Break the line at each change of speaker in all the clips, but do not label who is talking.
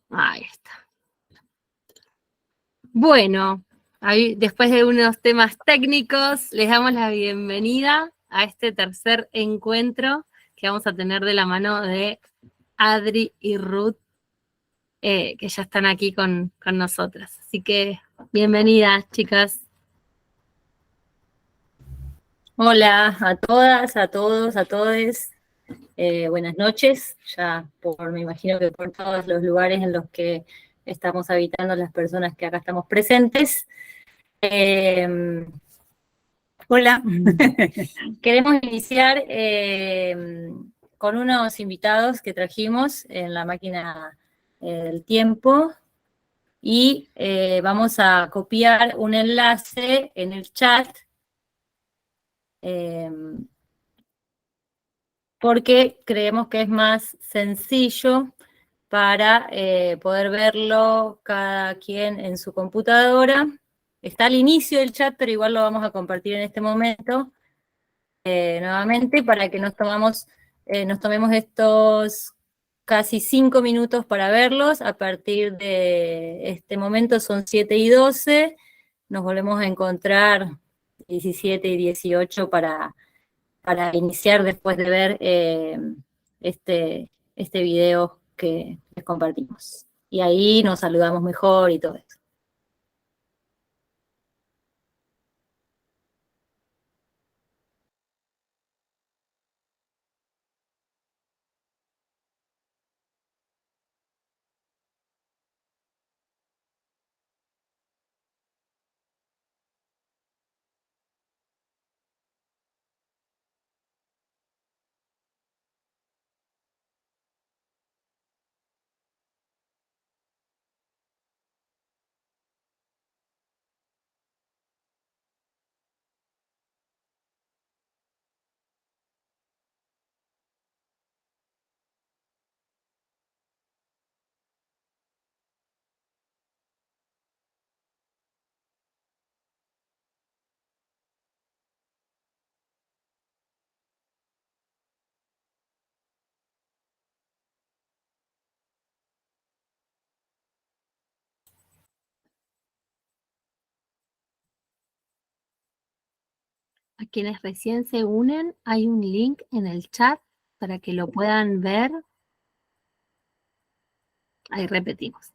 Ahí está. Bueno, después de unos temas técnicos, les damos la bienvenida a este tercer encuentro que vamos a tener de la mano de Adri y Ruth, que ya están aquí con nosotras. Así que bienvenidas, chicas.
Hola a todas, a todos, a todes. Buenas noches. Ya me imagino que por todos los lugares en los que estamos habitando las personas que acá estamos presentes. Hola. Queremos iniciar con unos invitados que trajimos en la máquina del tiempo y vamos a copiar un enlace en el chat. Porque creemos que es más sencillo para poder verlo cada quien en su computadora. Está al inicio del chat, pero igual lo vamos a compartir en este momento nuevamente para que nos tomemos estos casi 5 minutos para verlos. A partir de este momento son 7:12, nos volvemos a encontrar 17:18 para iniciar después de ver este video que les compartimos. Y ahí nos saludamos mejor y todo eso.
A quienes recién se unen, hay un link en el chat para que lo puedan ver. Ahí repetimos.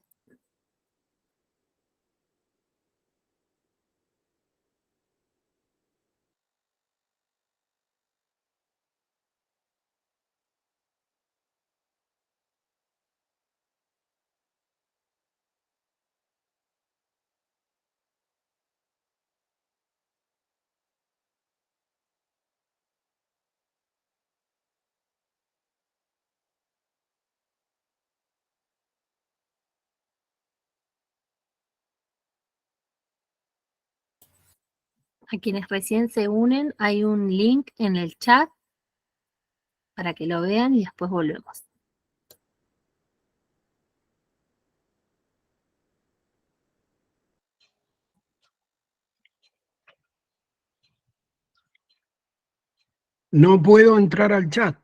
A quienes recién se unen, hay un link en el chat para que lo vean y después volvemos.
No puedo entrar al chat.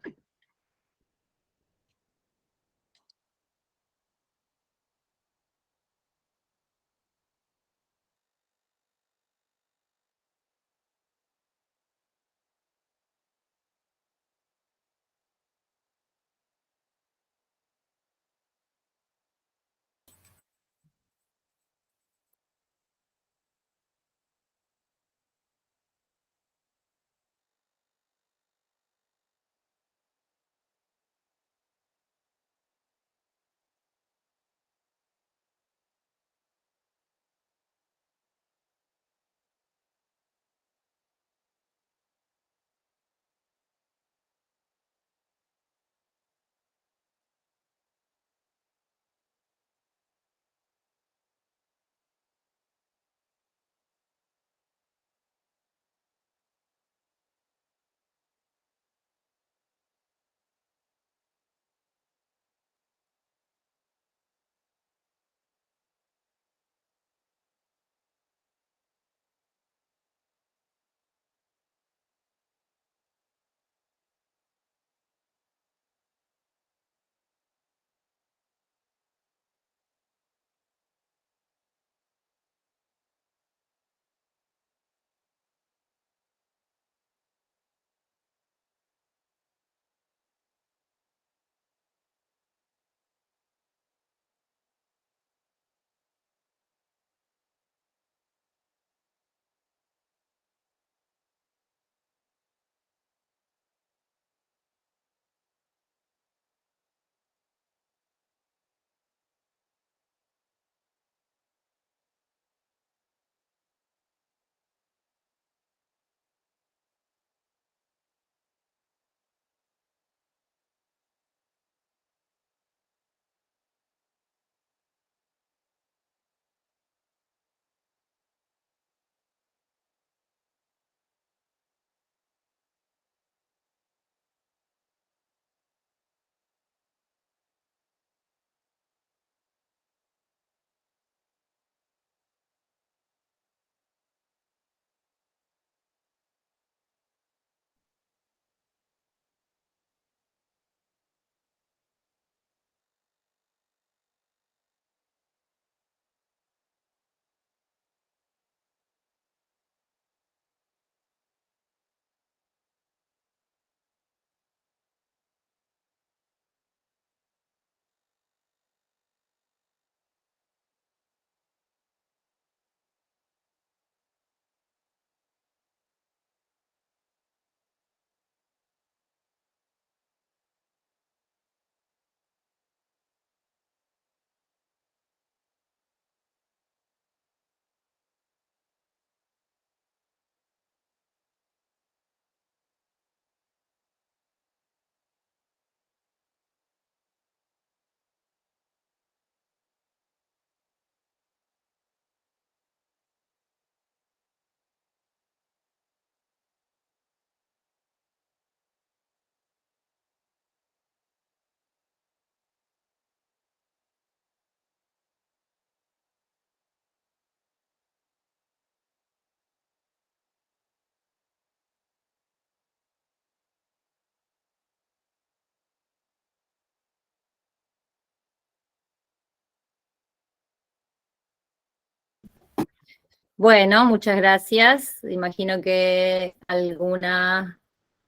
Bueno, muchas gracias. Imagino que alguna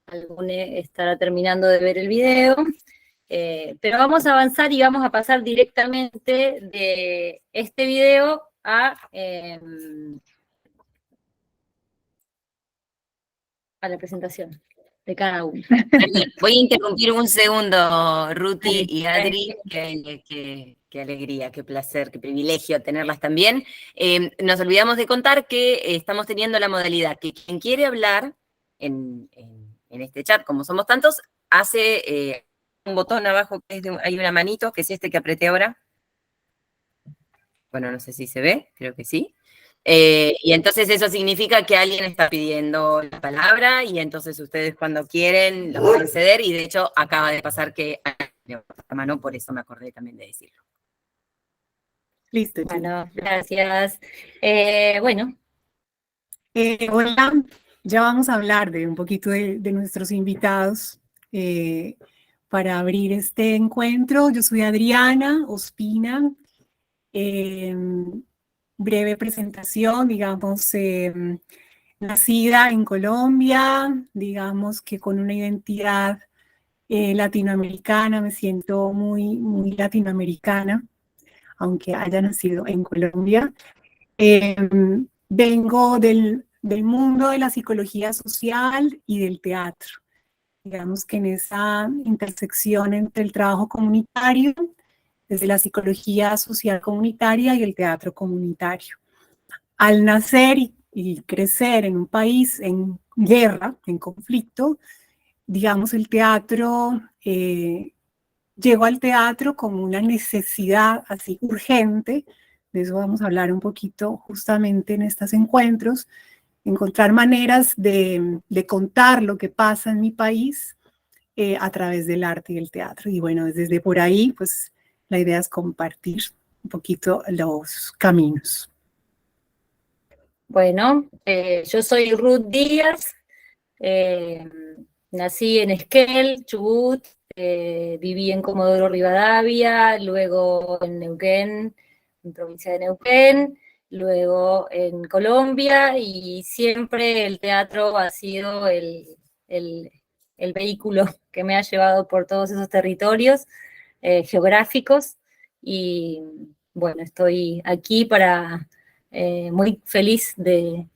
estará terminando de ver el video. Pero vamos a avanzar y vamos a pasar directamente de este video a la presentación de cada uno.
Voy a interrumpir un segundo, Ruti y Adri,
Dale.
qué alegría, qué placer, qué privilegio tenerlas también. Nos olvidamos de contar que estamos teniendo la modalidad que quien quiere hablar en este chat, como somos tantos, hace un botón abajo, hay una manito, que es este que apreté ahora. Bueno, no sé si se ve, creo que sí. Y entonces eso significa que alguien está pidiendo la palabra y entonces ustedes cuando quieren lo pueden ceder y de hecho acaba de pasar que levantó la mano, por eso me acordé también de decirlo.
Listo.
Bueno, gracias. Bueno.
Hola, ya vamos a hablar de un poquito de nuestros invitados para abrir este encuentro. Yo soy Adriana Ospina. Breve presentación, digamos, nacida en Colombia, digamos que con una identidad latinoamericana, me siento muy, muy latinoamericana, aunque haya nacido en Colombia. Vengo del mundo de la psicología social y del teatro. Digamos que en esa intersección entre el trabajo comunitario, desde la psicología social comunitaria y el teatro comunitario. Al nacer y crecer en un país en guerra, en conflicto, digamos, el teatro, llegó al teatro como una necesidad así urgente. De eso vamos a hablar un poquito justamente en estos encuentros, encontrar maneras de contar lo que pasa en mi país a través del arte y el teatro. Y bueno, desde por ahí, pues la idea es compartir un poquito los caminos.
Bueno, yo soy Ruth Díaz, nací en Esquel, Chubut, viví en Comodoro Rivadavia, luego en Neuquén, en provincia de Neuquén, luego en Colombia, y siempre el teatro ha sido el vehículo que me ha llevado por todos esos territorios geográficos, y bueno, estoy aquí para muy feliz de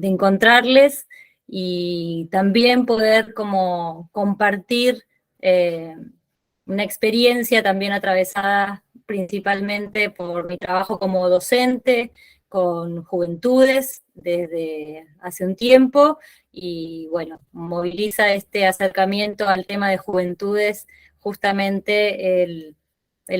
encontrarles y también poder como compartir una experiencia también atravesada principalmente por mi trabajo como docente con juventudes desde hace un tiempo, y bueno, moviliza este acercamiento al tema de juventudes justamente el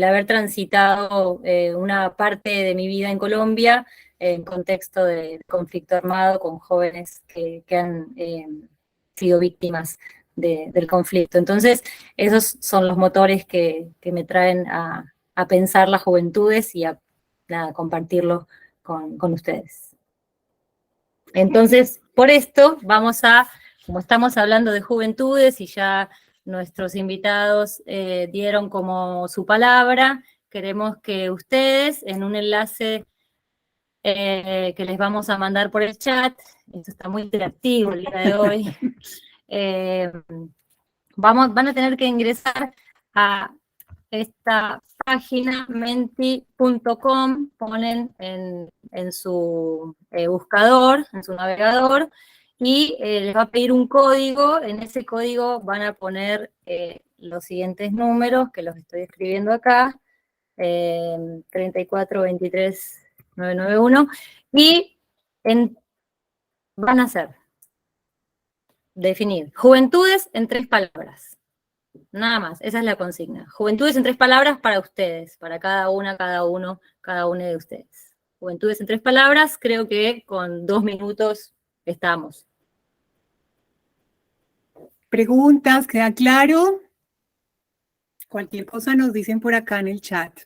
haber transitado una parte de mi vida en Colombia en contexto de conflicto armado con jóvenes que han sido víctimas del conflicto. Entonces, esos son los motores que me traen a pensar las juventudes y a compartirlo con ustedes. Entonces, por esto vamos como estamos hablando de juventudes y ya nuestros invitados dieron como su palabra, queremos que ustedes en un enlace que les vamos a mandar por el chat, esto está muy interactivo el día de hoy, van a tener que ingresar a esta página menti.com, ponen en su buscador, en su navegador, y les va a pedir un código. En ese código van a poner los siguientes números, que los estoy escribiendo acá, 3423991, y van a hacer, definir, juventudes en 3 palabras. Nada más, esa es la consigna. Juventudes en 3 palabras para ustedes, para cada una, cada uno de ustedes. Juventudes en 3 palabras, creo que con 2 minutos estamos.
¿Preguntas? ¿Queda claro? Cualquier cosa nos dicen por acá en el chat.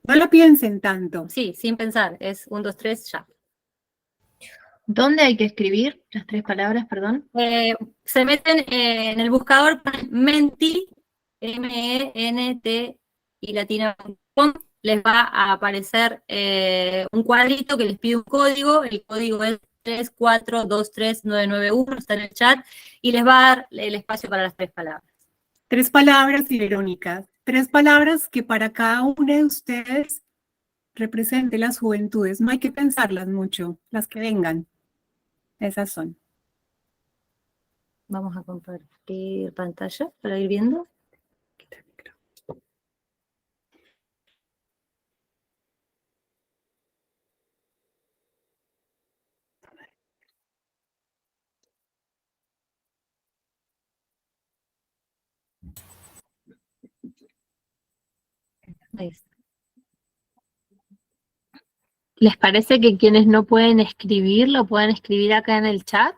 No lo piensen tanto.
Sí, sin pensar, es 1, 2, 3, ya.
¿Dónde hay que escribir las 3 palabras, perdón?
Se meten en el buscador Menti, M-E-N-T y latina.com, les va a aparecer un cuadrito que les pide un código, el código es 3423991, está en el chat, y les va a dar el espacio para las 3 palabras.
3 palabras, Verónica. 3 palabras que para cada una de ustedes represente las juventudes. No hay que pensarlas mucho, las que vengan. Esas son.
Vamos a compartir pantalla para ir viendo. Ahí está.
¿Les parece que quienes no pueden escribir, lo pueden escribir acá en el chat?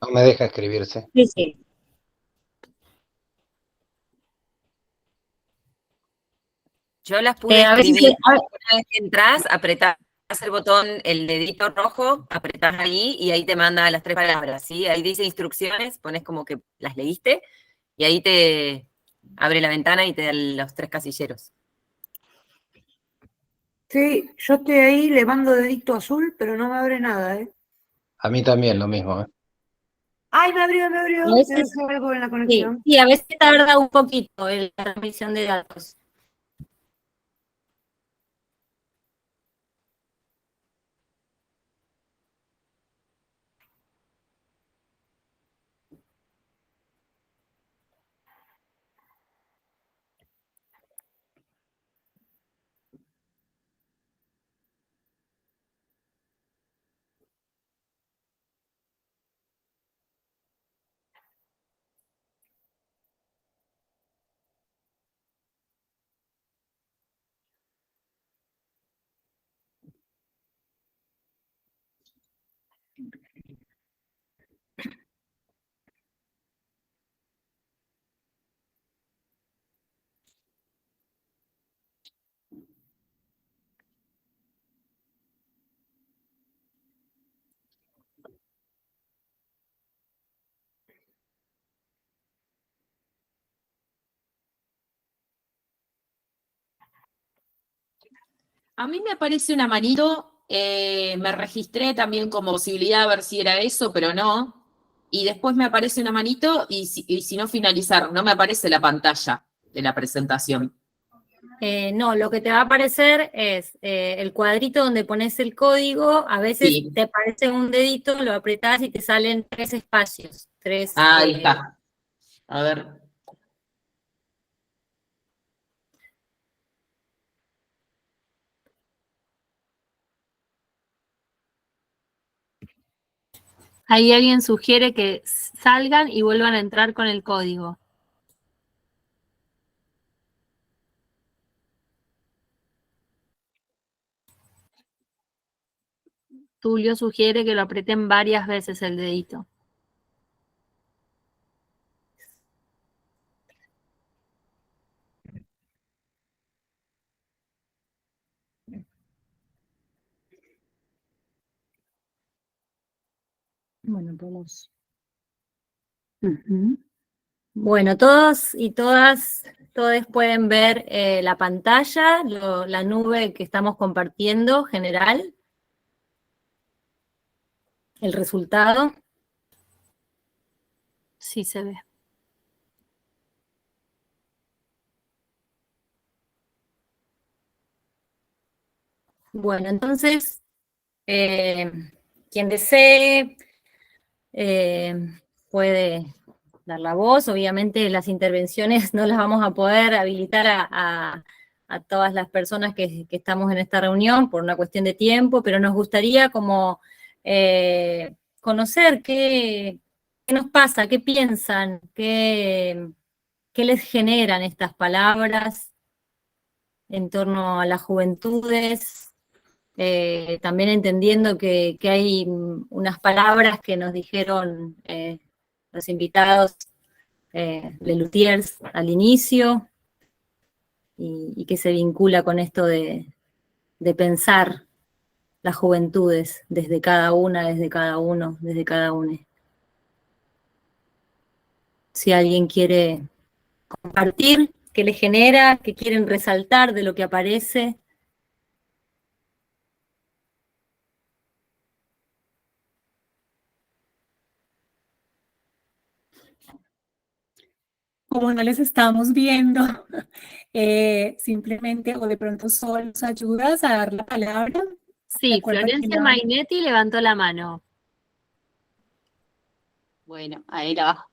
No me deja escribirse.
Sí, sí.
Yo las pude
A ver si
escribir.
a ver,
Una vez que entras, apretás el botón, el dedito rojo, apretás ahí y ahí te manda las 3 palabras, ¿sí? Ahí dice instrucciones, pones como que las leíste y ahí te abre la ventana y te da los 3 casilleros.
Sí, yo estoy ahí, le mando dedito azul, pero no me abre nada, ¿eh?
A mí también lo mismo, ¿eh?
¡Ay, me abrió, me abrió!
A veces-
Debe ser algo en la
sí,
conexión.
sí, a veces tarda un poquito la transmisión de datos.
A mí me aparece una manito, me registré también como posibilidad a ver si era eso, pero no. Y después me aparece una manito y si no finalizar, no me aparece la pantalla de la presentación.
No, lo que te va a aparecer es el cuadrito donde pones el código, a veces
Sí.
te aparece un dedito, lo apretás y te salen 3 espacios.
Ahí está. A ver.
Ahí alguien sugiere que salgan y vuelvan a entrar con el código. Tulio sugiere que lo aprieten varias veces el dedito.
Bueno, podemos.
Ujú.
Bueno, todos y todas pueden ver la pantalla, la nube que estamos compartiendo general, el resultado.
Sí se ve.
Bueno, entonces, quien desee puede dar la voz. Obviamente las intervenciones no las vamos a poder habilitar a todas las personas que estamos en esta reunión por una cuestión de tiempo, pero nos gustaría como conocer qué nos pasa, qué piensan, qué les generan estas palabras en torno a las juventudes, también entendiendo que hay unas palabras que nos dijeron los invitados Lelutiers al inicio, y que se vincula con esto de pensar las juventudes desde cada una, desde cada uno, desde cada una. Si alguien quiere compartir, ¿Qué les genera? ¿Qué quieren resaltar de lo que aparece?
Como no les estamos viendo, simplemente, o de pronto Sol, ¿nos ayudas a dar la palabra? De
Sí,
acuerdo a quién
Florencia
habla.
Mainetti levantó la mano.
Bueno, ahí la bajo.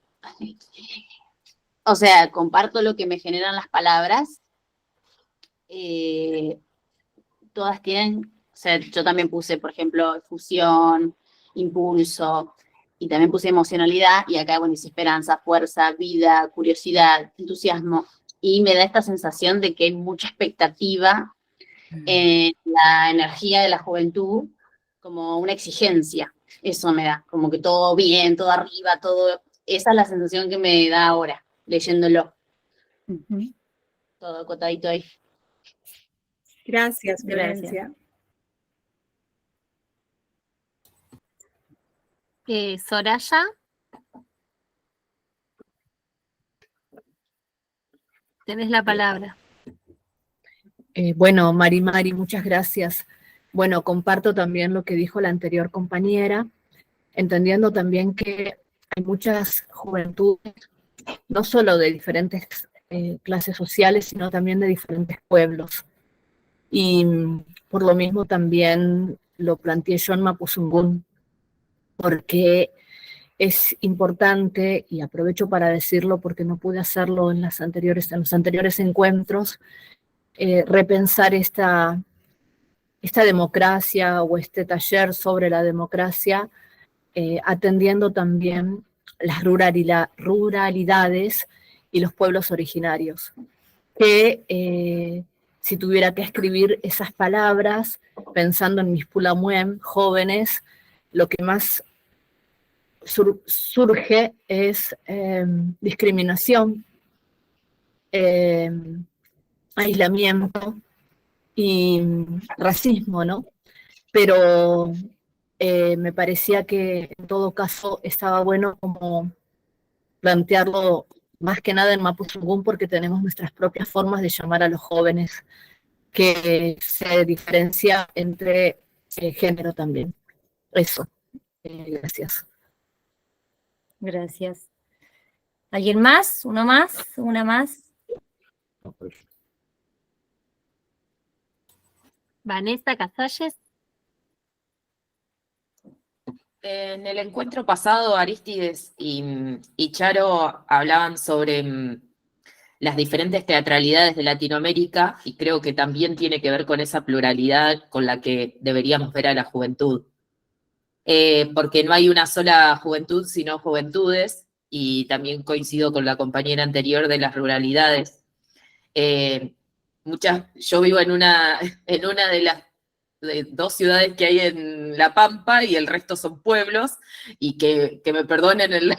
O sea, comparto lo que me generan las palabras. Todas tienen, o sea, yo también puse, por ejemplo, efusión, impulso, y también puse emocionalidad, y acá, bueno, dice esperanza, fuerza, vida, curiosidad, entusiasmo, y me da esta sensación de que hay mucha expectativa en la energía de la juventud, como una exigencia. Eso me da, como que todo bien, todo arriba, todo. Esa es la sensación que me da ahora, leyéndolo,
Ujú.
todo acotadito ahí.
Gracias,
Gracias.
Florencia.
Soraya. Tenés la palabra.
Bueno, Mari, muchas gracias. Bueno, comparto también lo que dijo la anterior compañera, entendiendo también que hay muchas juventudes, no solo de diferentes clases sociales, sino también de diferentes pueblos. Y por lo mismo también lo planteé yo en Mapuzungún, porque es importante, y aprovecho para decirlo porque no pude hacerlo en los anteriores encuentros, repensar esta democracia o este taller sobre la democracia, atendiendo también las ruralidades y los pueblos originarios. Que si tuviera que escribir esas palabras, pensando en mis Pulamuem jóvenes, lo que más surge es discriminación, aislamiento y racismo, ¿no? Pero me parecía que en todo caso estaba bueno como plantearlo más que nada en Mapuzungún, porque tenemos nuestras propias formas de llamar a los jóvenes, que se diferencia entre género también. Eso. Gracias.
Gracias. ¿Alguien más? ¿Uno más? ¿Una más?
Vanessa Casalles.
En el encuentro pasado, Arístides y Charo hablaban sobre las diferentes teatralidades de Latinoamérica, y creo que también tiene que ver con esa pluralidad con la que deberíamos ver a la juventud. Porque no hay una sola juventud, sino juventudes, y también coincido con la compañera anterior de las ruralidades. Yo vivo en una de las dos ciudades que hay en La Pampa, y el resto son pueblos, y que me perdonen el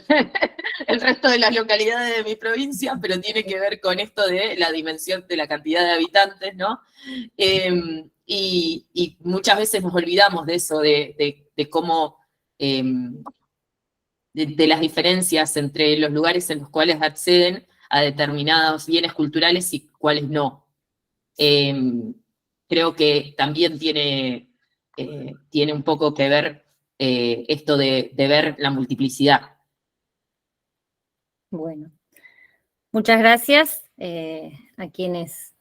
resto de las localidades de mi provincia, pero tiene que ver con esto de la dimensión de la cantidad de habitantes, ¿no? Y muchas veces nos olvidamos de eso, de cómo, de las diferencias entre los lugares en los cuales acceden a determinados bienes culturales y cuáles no. Creo que también tiene un poco que ver esto de ver la multiplicidad.
Bueno, muchas gracias a quienes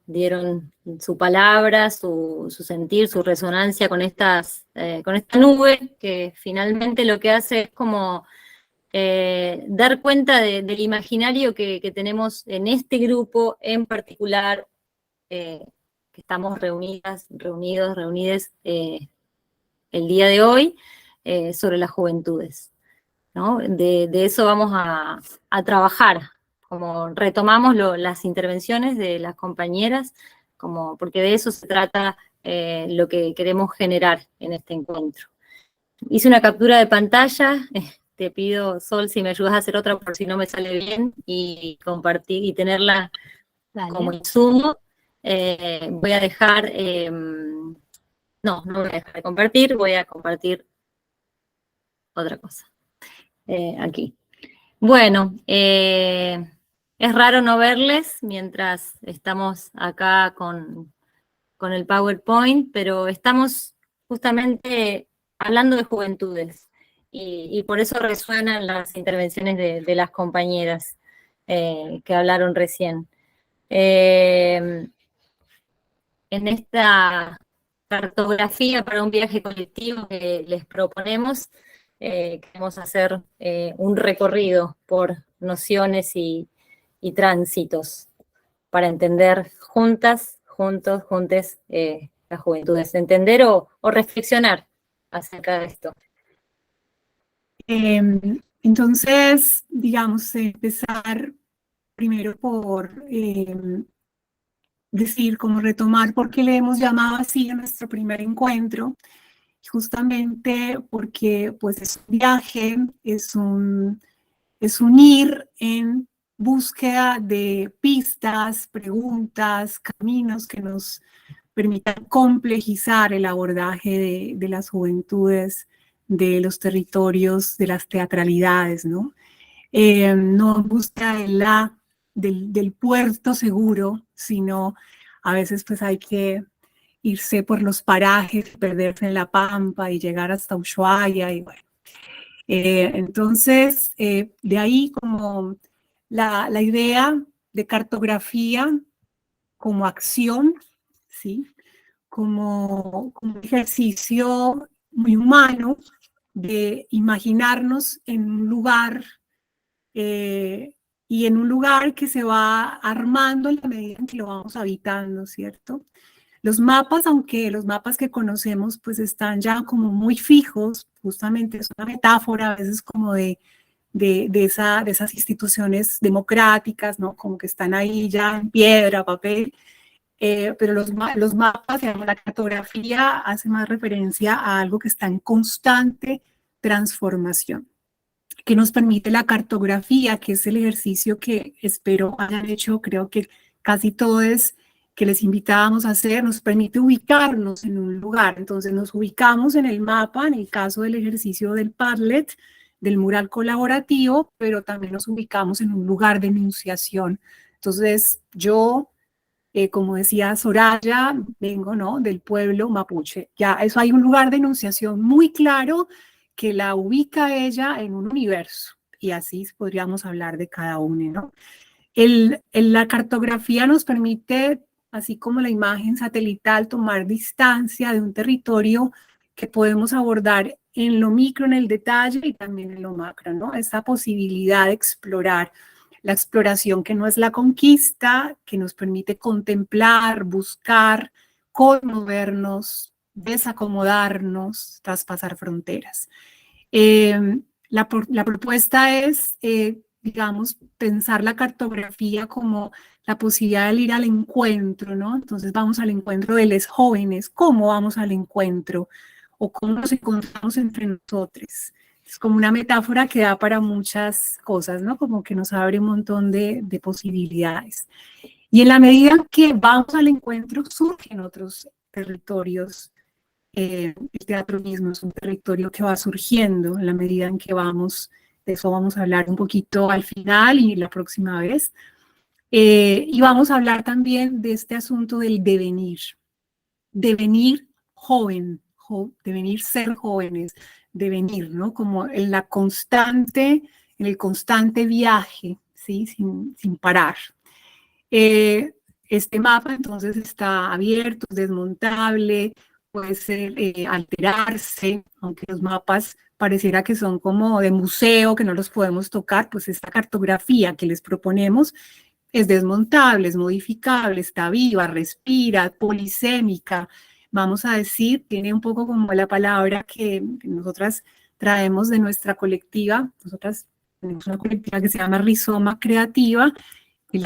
dieron su palabra, su sentir, su resonancia con esta nube, que finalmente lo que hace es como dar cuenta del imaginario que tenemos en este grupo en particular, que estamos reunidos, reunides el día de hoy, sobre las juventudes, ¿no? De eso vamos a trabajar, como retomamos las intervenciones de las compañeras, porque de eso se trata lo que queremos generar en este encuentro. Hice una captura de pantalla, te pido, Sol, si me ayudas a hacer otra por si no me sale bien, y compartir y tenerla como insumo. Voy a dejar, no voy a dejar de compartir, voy a compartir otra cosa. Aquí. Bueno, Es raro no verles mientras estamos acá con el PowerPoint, pero estamos justamente hablando de juventudes y por eso resuenan las intervenciones de las compañeras que hablaron recién. En esta cartografía para un viaje colectivo que les proponemos, queremos hacer un recorrido por nociones y tránsitos para entender juntas, juntos, juntes las juventudes, entender o reflexionar acerca de esto.
Entonces, digamos, empezar primero por decir, como retomar por qué le hemos llamado así a nuestro primer encuentro, justamente porque pues es un viaje, es un ir en búsqueda de pistas, preguntas, caminos que nos permitan complejizar el abordaje de las juventudes, de los territorios, de las teatralidades, ¿no? No en busca del puerto seguro, sino a veces pues hay que irse por los parajes, perderse en la pampa y llegar hasta Ushuaia y bueno. Entonces, de ahí como la idea de cartografía como acción, ¿sí? Como un ejercicio muy humano de imaginarnos en un lugar y en un lugar que se va armando en la medida en que lo vamos habitando, ¿cierto? Los mapas, aunque los mapas que conocemos pues están ya como muy fijos, justamente es una metáfora a veces como de esas instituciones democráticas, ¿no? Como que están ahí ya en piedra, papel, pero los mapas, digamos, la cartografía hace más referencia a algo que está en constante transformación. Que nos permite la cartografía, que es el ejercicio que espero hayan hecho, creo que casi todos que les invitábamos a hacer, nos permite ubicarnos en un lugar. Entonces nos ubicamos en el mapa, en el caso del ejercicio del Padlet, del mural colaborativo, pero también nos ubicamos en un lugar de enunciación. Entonces yo, como decía Soraya, vengo, ¿no?, del pueblo mapuche. Ya eso hay un lugar de enunciación muy claro que la ubica ella en un universo, y así podríamos hablar de cada uno, ¿no? La cartografía nos permite, así como la imagen satelital, tomar distancia de un territorio que podemos abordar en lo micro, en el detalle, y también en lo macro, ¿no? Esta posibilidad de explorar, la exploración que no es la conquista, que nos permite contemplar, buscar, conmovernos, desacomodarnos, traspasar fronteras. La propuesta es, digamos, pensar la cartografía como la posibilidad de ir al encuentro, ¿no? Entonces vamos al encuentro de los jóvenes. ¿Cómo vamos al encuentro? ¿O cómo nos encontramos entre nosotros? Es como una metáfora que da para muchas cosas, ¿no? Como que nos abre un montón de posibilidades. Y en la medida que vamos al encuentro, surgen otros territorios. El teatro mismo es un territorio que va surgiendo en la medida en que vamos, de eso vamos a hablar un poquito al final y la próxima vez. Y vamos a hablar también de este asunto del devenir joven, devenir ser jóvenes, devenir, ¿no? Como en el constante viaje, ¿sí? Sin parar. Este mapa entonces está abierto, es desmontable, puede ser alterarse, aunque los mapas pareciera que son como de museo, que no los podemos tocar, pues esta cartografía que les proponemos es desmontable, es modificable, está viva, respira, polisémica, vamos a decir, tiene un poco como la palabra que nosotras traemos de nuestra colectiva. Nosotras tenemos una colectiva que se llama Rizoma Creativa, y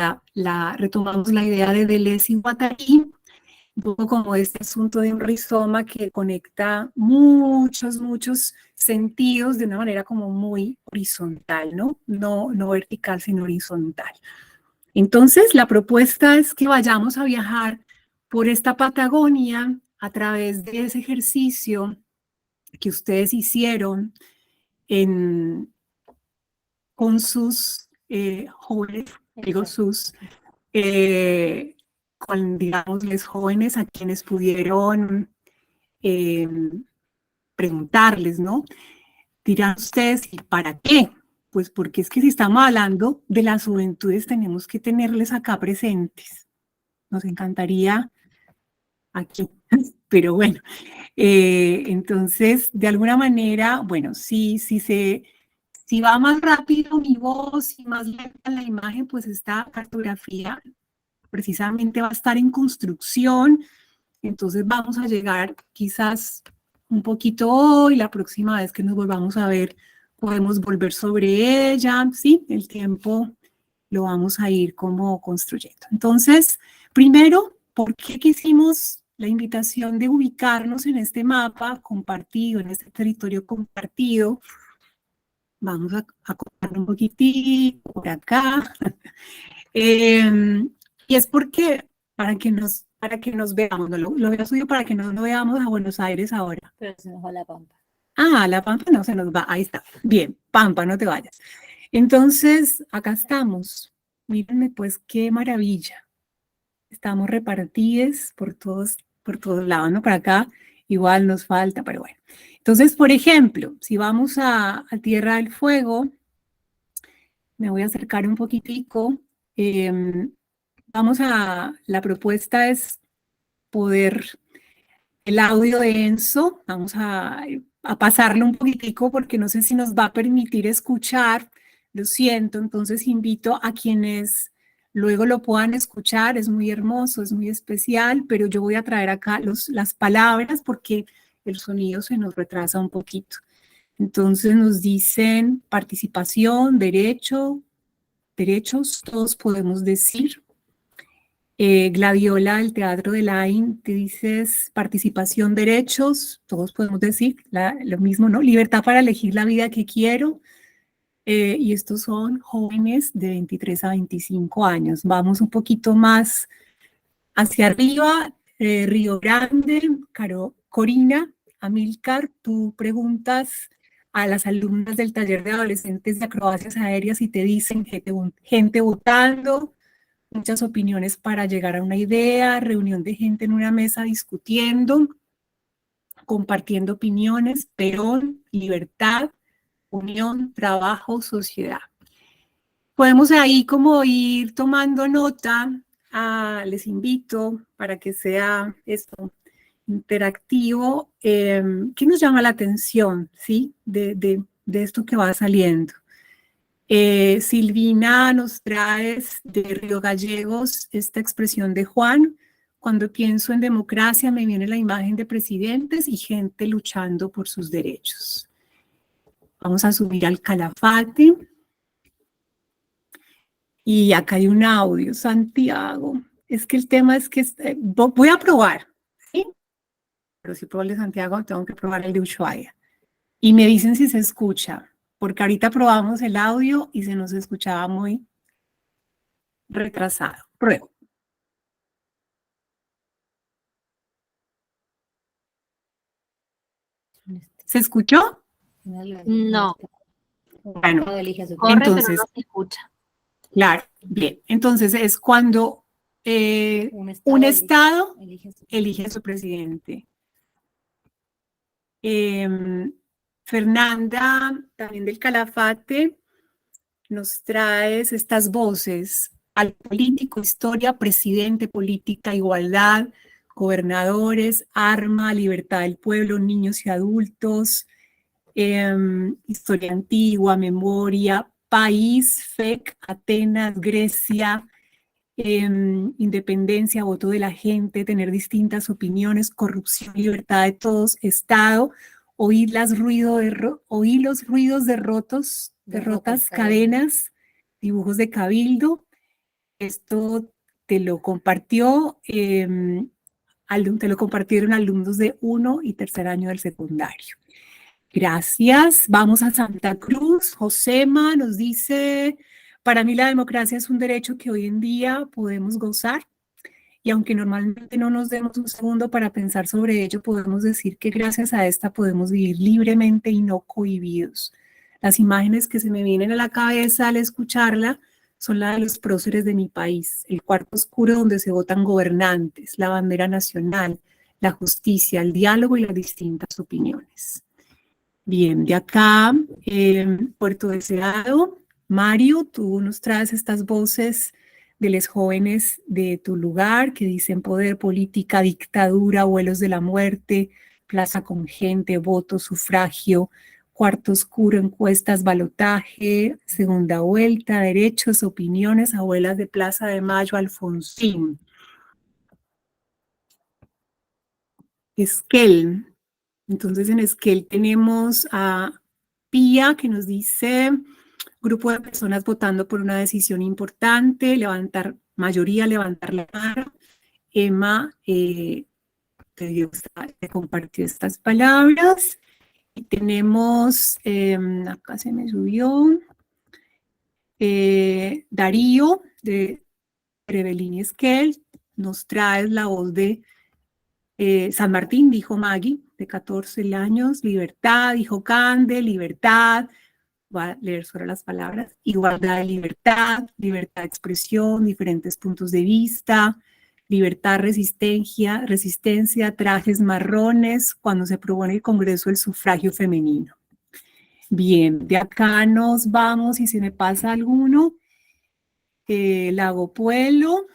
retomamos la idea de Deleuze y Guattari, un poco como este asunto de un rizoma que conecta muchos sentidos de una manera como muy horizontal, ¿no? No vertical, sino horizontal. Entonces, la propuesta es que vayamos a viajar por esta Patagonia a través de ese ejercicio que ustedes hicieron con sus jóvenes digo sus, con, digamos, los jóvenes a quienes pudieron preguntarles, ¿no? Dirán ustedes, ¿y para qué? Pues porque es que si estamos hablando de las juventudes, tenemos que tenerles acá presentes. Nos encantaría aquí, pero bueno. Entonces, de alguna manera, bueno, si va más rápido mi voz y más lenta la imagen, pues esta cartografía precisamente va a estar en construcción. Entonces vamos a llegar quizás un poquito hoy, la próxima vez que nos volvamos a ver, podemos volver sobre ella, ¿sí? El tiempo lo vamos a ir como construyendo. Entonces, primero, ¿por qué quisimos la invitación de ubicarnos en este mapa compartido, en este territorio compartido? Vamos a cortar un poquitito por acá. Y es porque, para que nos veamos, ¿no? Lo había subido para que no nos veamos a Buenos Aires ahora.
Pero se nos va la Pampa.
Ah, la Pampa no se nos va, ahí está. Bien, Pampa, no te vayas. Entonces, acá estamos. Mírenme pues qué maravilla. Estamos repartidos por todos lados, ¿no? Para acá igual nos falta, pero bueno. Entonces, por ejemplo, si vamos a Tierra del Fuego, me voy a acercar un poquitico. La propuesta es poder, el audio de Enzo, vamos a pasarlo un poquitico porque no sé si nos va a permitir escuchar, lo siento, entonces invito a quienes luego lo puedan escuchar, es muy hermoso, es muy especial, pero yo voy a traer acá las palabras porque el sonido se nos retrasa un poquito. Entonces nos dicen participación, derechos, todos podemos decir. Gladiola del Teatro de Laín, te dices participación, derechos, todos podemos decir lo mismo, ¿no? Libertad para elegir la vida que quiero. Y estos son jóvenes de 23 a 25 años. Vamos un poquito más hacia arriba, Río Grande, Corina, Amílcar, tú preguntas a las alumnas del taller de adolescentes de acrobacias aéreas y te dicen gente votando, muchas opiniones para llegar a una idea, reunión de gente en una mesa discutiendo, compartiendo opiniones, Perón, libertad, unión, trabajo, sociedad. Podemos ahí como ir tomando nota, les invito para que sea esto interactivo. ¿Qué nos llama la atención, sí? De esto que va saliendo. Silvina nos trae de Río Gallegos esta expresión de Juan: cuando pienso en democracia me viene la imagen de presidentes y gente luchando por sus derechos. Vamos a subir al Calafate. Y acá hay un audio, Santiago. Es que el tema es que voy a probar, ¿sí? Pero si pruebo el de Santiago, tengo que probar el de Ushuaia. Y me dicen si se escucha, porque ahorita probamos el audio y se nos escuchaba muy retrasado. Pruebo. ¿Se escuchó?
No.
Bueno,
Corre,
entonces,
pero no se escucha.
Claro, bien. Entonces es cuando un estado elige a su presidente. Fernanda, también del Calafate, nos traes estas voces: al político, historia, presidente, política, igualdad, gobernadores, arma, libertad del pueblo, niños y adultos, historia antigua, memoria, país, FEC, Atenas, Grecia, independencia, voto de la gente, tener distintas opiniones, corrupción, libertad de todos, Estado, oír los ruidos de rotas cadenas, dibujos de cabildo. Esto te lo compartieron alumnos de 1 y 3er año del secundario. Gracias. Vamos a Santa Cruz. Josema nos dice: para mí la democracia es un derecho que hoy en día podemos gozar, y aunque normalmente no nos demos un segundo para pensar sobre ello, podemos decir que gracias a esta podemos vivir libremente y no cohibidos. Las imágenes que se me vienen a la cabeza al escucharla son la de los próceres de mi país, el cuarto oscuro donde se votan gobernantes, la bandera nacional, la justicia, el diálogo y las distintas opiniones. Bien, de acá, Puerto Deseado, Mario, tú nos traes estas voces de los jóvenes de tu lugar que dicen poder, política, dictadura, vuelos de la muerte, plaza con gente, voto, sufragio, cuarto oscuro, encuestas, balotaje, segunda vuelta, derechos, opiniones, abuelas de Plaza de Mayo, Alfonsín. Esquel. Entonces en Esquel tenemos a Pía que nos dice, grupo de personas votando por una decisión importante, mayoría levantar la mano. Emma te compartió estas palabras. Y tenemos, acá se me subió, Darío de Rebelín y Esquel, nos trae la voz de San Martín, dijo Maggie, de 14 años, libertad, dijo Cande, libertad, voy a leer sobre las palabras, igualdad de libertad, libertad de expresión, diferentes puntos de vista, libertad, resistencia, trajes marrones, cuando se aprobó en el Congreso el sufragio femenino. Bien, de acá nos vamos, y si me pasa alguno, Lago Pueblo.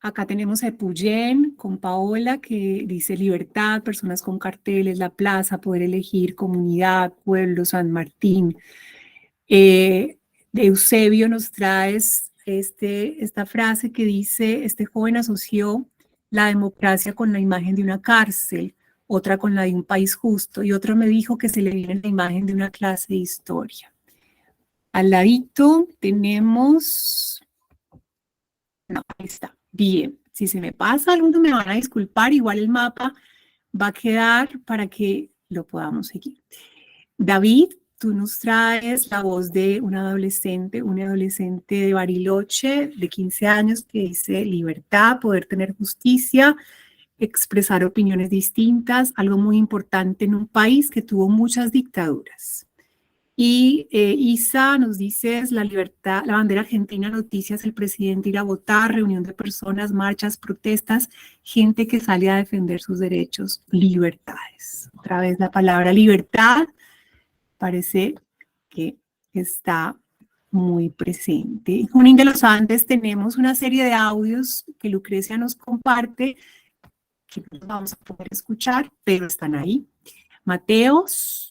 Acá tenemos a Epuyén con Paola que dice libertad, personas con carteles, la plaza, poder elegir, comunidad, pueblo, San Martín. De Eusebio nos traes esta frase que dice, este joven asoció la democracia con la imagen de una cárcel, otra con la de un país justo, y otro me dijo que se le viene la imagen de una clase de historia. Al ladito tenemos... No, ahí está. Bien, si se me pasa alguno me van a disculpar, igual el mapa va a quedar para que lo podamos seguir. David, tú nos traes la voz de un adolescente de Bariloche de 15 años que dice libertad, poder tener justicia, expresar opiniones distintas, algo muy importante en un país que tuvo muchas dictaduras. Y Isa nos dice es la libertad, la bandera argentina, noticias, el presidente ir a votar, reunión de personas, marchas, protestas, gente que sale a defender sus derechos, libertades. Otra vez la palabra libertad parece que está muy presente. En Junín de los Andes tenemos una serie de audios que Lucrecia nos comparte, que no vamos a poder escuchar, pero están ahí. Mateos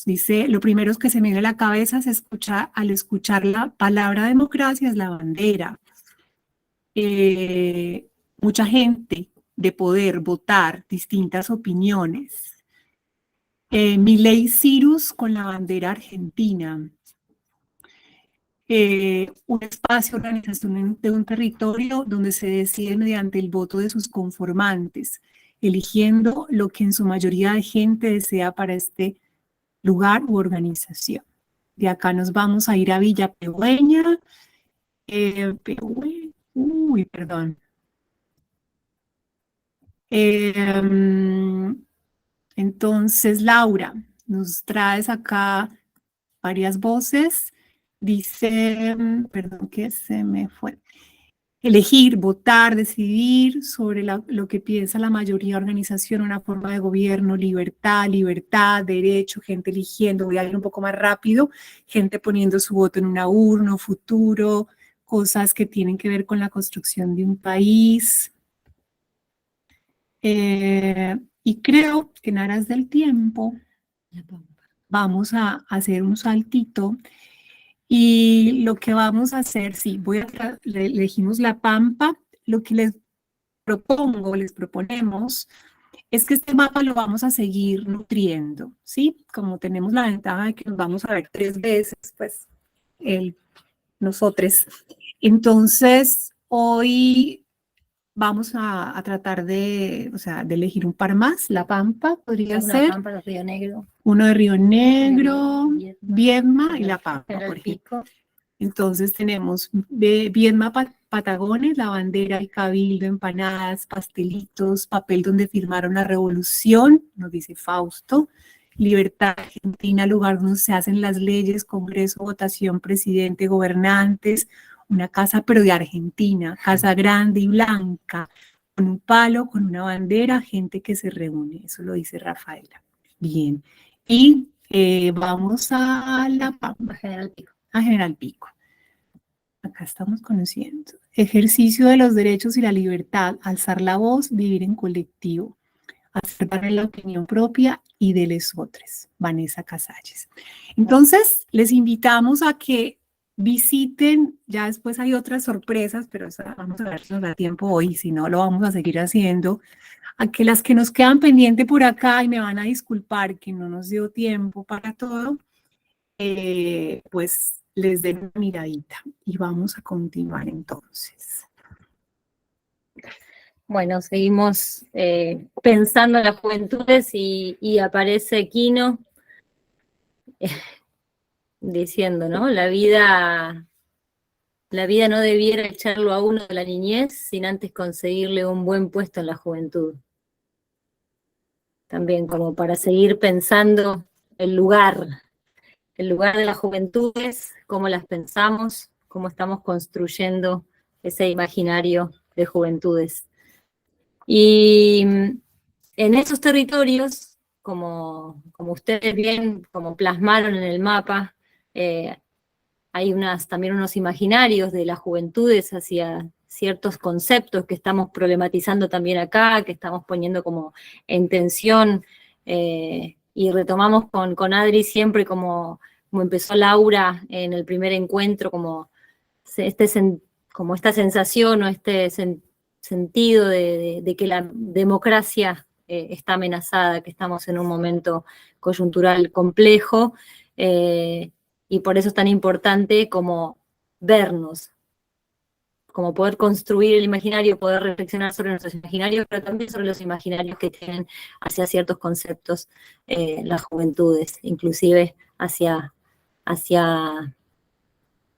dice, lo primero que se me viene a la cabeza es al escuchar la palabra democracia es la bandera. Mucha gente de poder votar, distintas opiniones. Milei Cyrus con la bandera argentina. Un espacio, organización de un territorio donde se decide mediante el voto de sus conformantes, eligiendo lo que en su mayoría de gente desea para este lugar u organización. De acá nos vamos a ir a Villa Pehueña. Entonces, Laura, nos traes acá varias voces. Dice, perdón que se me fue. Elegir, votar, decidir sobre lo que piensa la mayoría, organización, una forma de gobierno, libertad, derecho, gente eligiendo, voy a ir un poco más rápido, gente poniendo su voto en una urna, futuro, cosas que tienen que ver con la construcción de un país. Y creo que en aras del tiempo vamos a hacer un saltito. Y lo que vamos a hacer, sí, elegimos La Pampa, lo que les proponemos, es que este mapa lo vamos a seguir nutriendo, ¿sí? Como tenemos la ventaja de que nos vamos a ver 3 veces, pues, nosotros. Entonces, hoy vamos a tratar de elegir un par más. La Pampa podría ser.
La Pampa, Río Negro.
Uno de Río Negro, Viedma y La Pampa, por ejemplo. Entonces tenemos de Viedma, Patagones, la bandera, el cabildo, empanadas, pastelitos, papel donde firmaron la revolución, nos dice Fausto. Libertad Argentina, lugar donde se hacen las leyes, Congreso, votación, presidente, gobernantes, una casa pero de Argentina, casa grande y blanca, con un palo, con una bandera, gente que se reúne, eso lo dice Rafaela. Bien, y vamos a La Pampa,
General Pico.
a General Pico. Acá estamos conociendo. Ejercicio de los derechos y la libertad, alzar la voz, vivir en colectivo, hacer valer la opinión propia y de lesotres. Vanessa Casalles. Entonces, les invitamos a que visiten, ya después hay otras sorpresas, pero vamos a ver si nos da tiempo hoy, si no lo vamos a seguir haciendo, a que las que nos quedan pendientes por acá, y me van a disculpar que no nos dio tiempo para todo, pues les den una miradita y vamos a continuar entonces.
Bueno, seguimos pensando en las juventudes y aparece Quino diciendo, ¿no? La vida no debiera echarlo a uno de la niñez sin antes conseguirle un buen puesto en la juventud. También como para seguir pensando el lugar de las juventudes, cómo las pensamos, cómo estamos construyendo ese imaginario de juventudes. Y en esos territorios, como ustedes bien, como plasmaron en el mapa, hay también unos imaginarios de las juventudes hacia ciertos conceptos que estamos problematizando también acá, que estamos poniendo como en tensión, y retomamos con Adri siempre como empezó Laura en el primer encuentro, como esta sensación o este sentido de que la democracia está amenazada, que estamos en un momento coyuntural complejo, y por eso es tan importante como vernos, como poder construir el imaginario, poder reflexionar sobre nuestros imaginarios, pero también sobre los imaginarios que tienen hacia ciertos conceptos las juventudes, inclusive hacia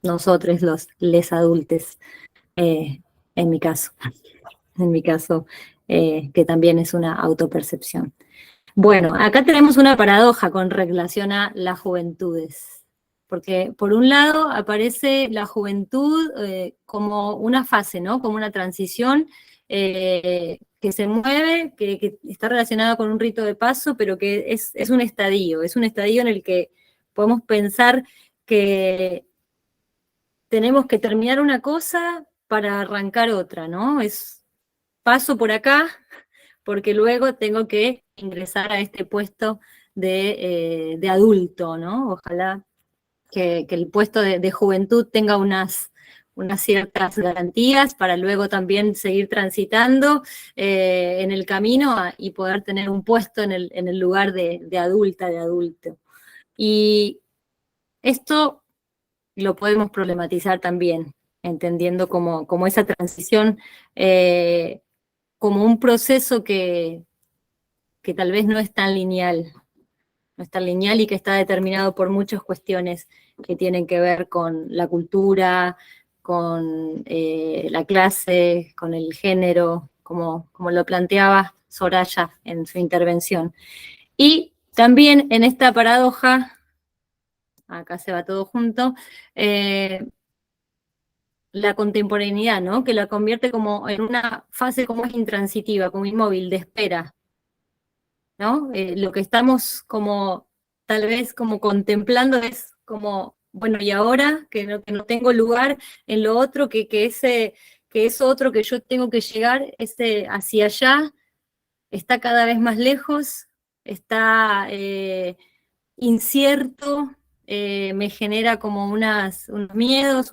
nosotros, les adultes, en mi caso, que también es una autopercepción. Bueno, acá tenemos una paradoja con relación a las juventudes, porque por un lado aparece la juventud como una fase, ¿no? Como una transición que se mueve, que está relacionada con un rito de paso, pero que es un estadio en el que podemos pensar que tenemos que terminar una cosa para arrancar otra, ¿no? Paso por acá, porque luego tengo que ingresar a este puesto de adulto, ¿no? Ojalá que el puesto de juventud tenga unas ciertas garantías para luego también seguir transitando en el camino y poder tener un puesto en el lugar de adulta, de adulto. Y esto lo podemos problematizar también, entendiendo como esa transición como un proceso que tal vez no es tan lineal, y que está determinado por muchas cuestiones que tienen que ver con la cultura, con la clase, con el género, como lo planteaba Soraya en su intervención. Y también en esta paradoja, acá se va todo junto, la contemporaneidad, ¿no? Que la convierte como en una fase como es intransitiva, como inmóvil, de espera, ¿no? Lo que estamos como, tal vez como contemplando es como, bueno, y ahora que no tengo lugar en lo otro, que es otro que yo tengo que llegar, hacia allá, está cada vez más lejos, está incierto, me genera como unos miedos,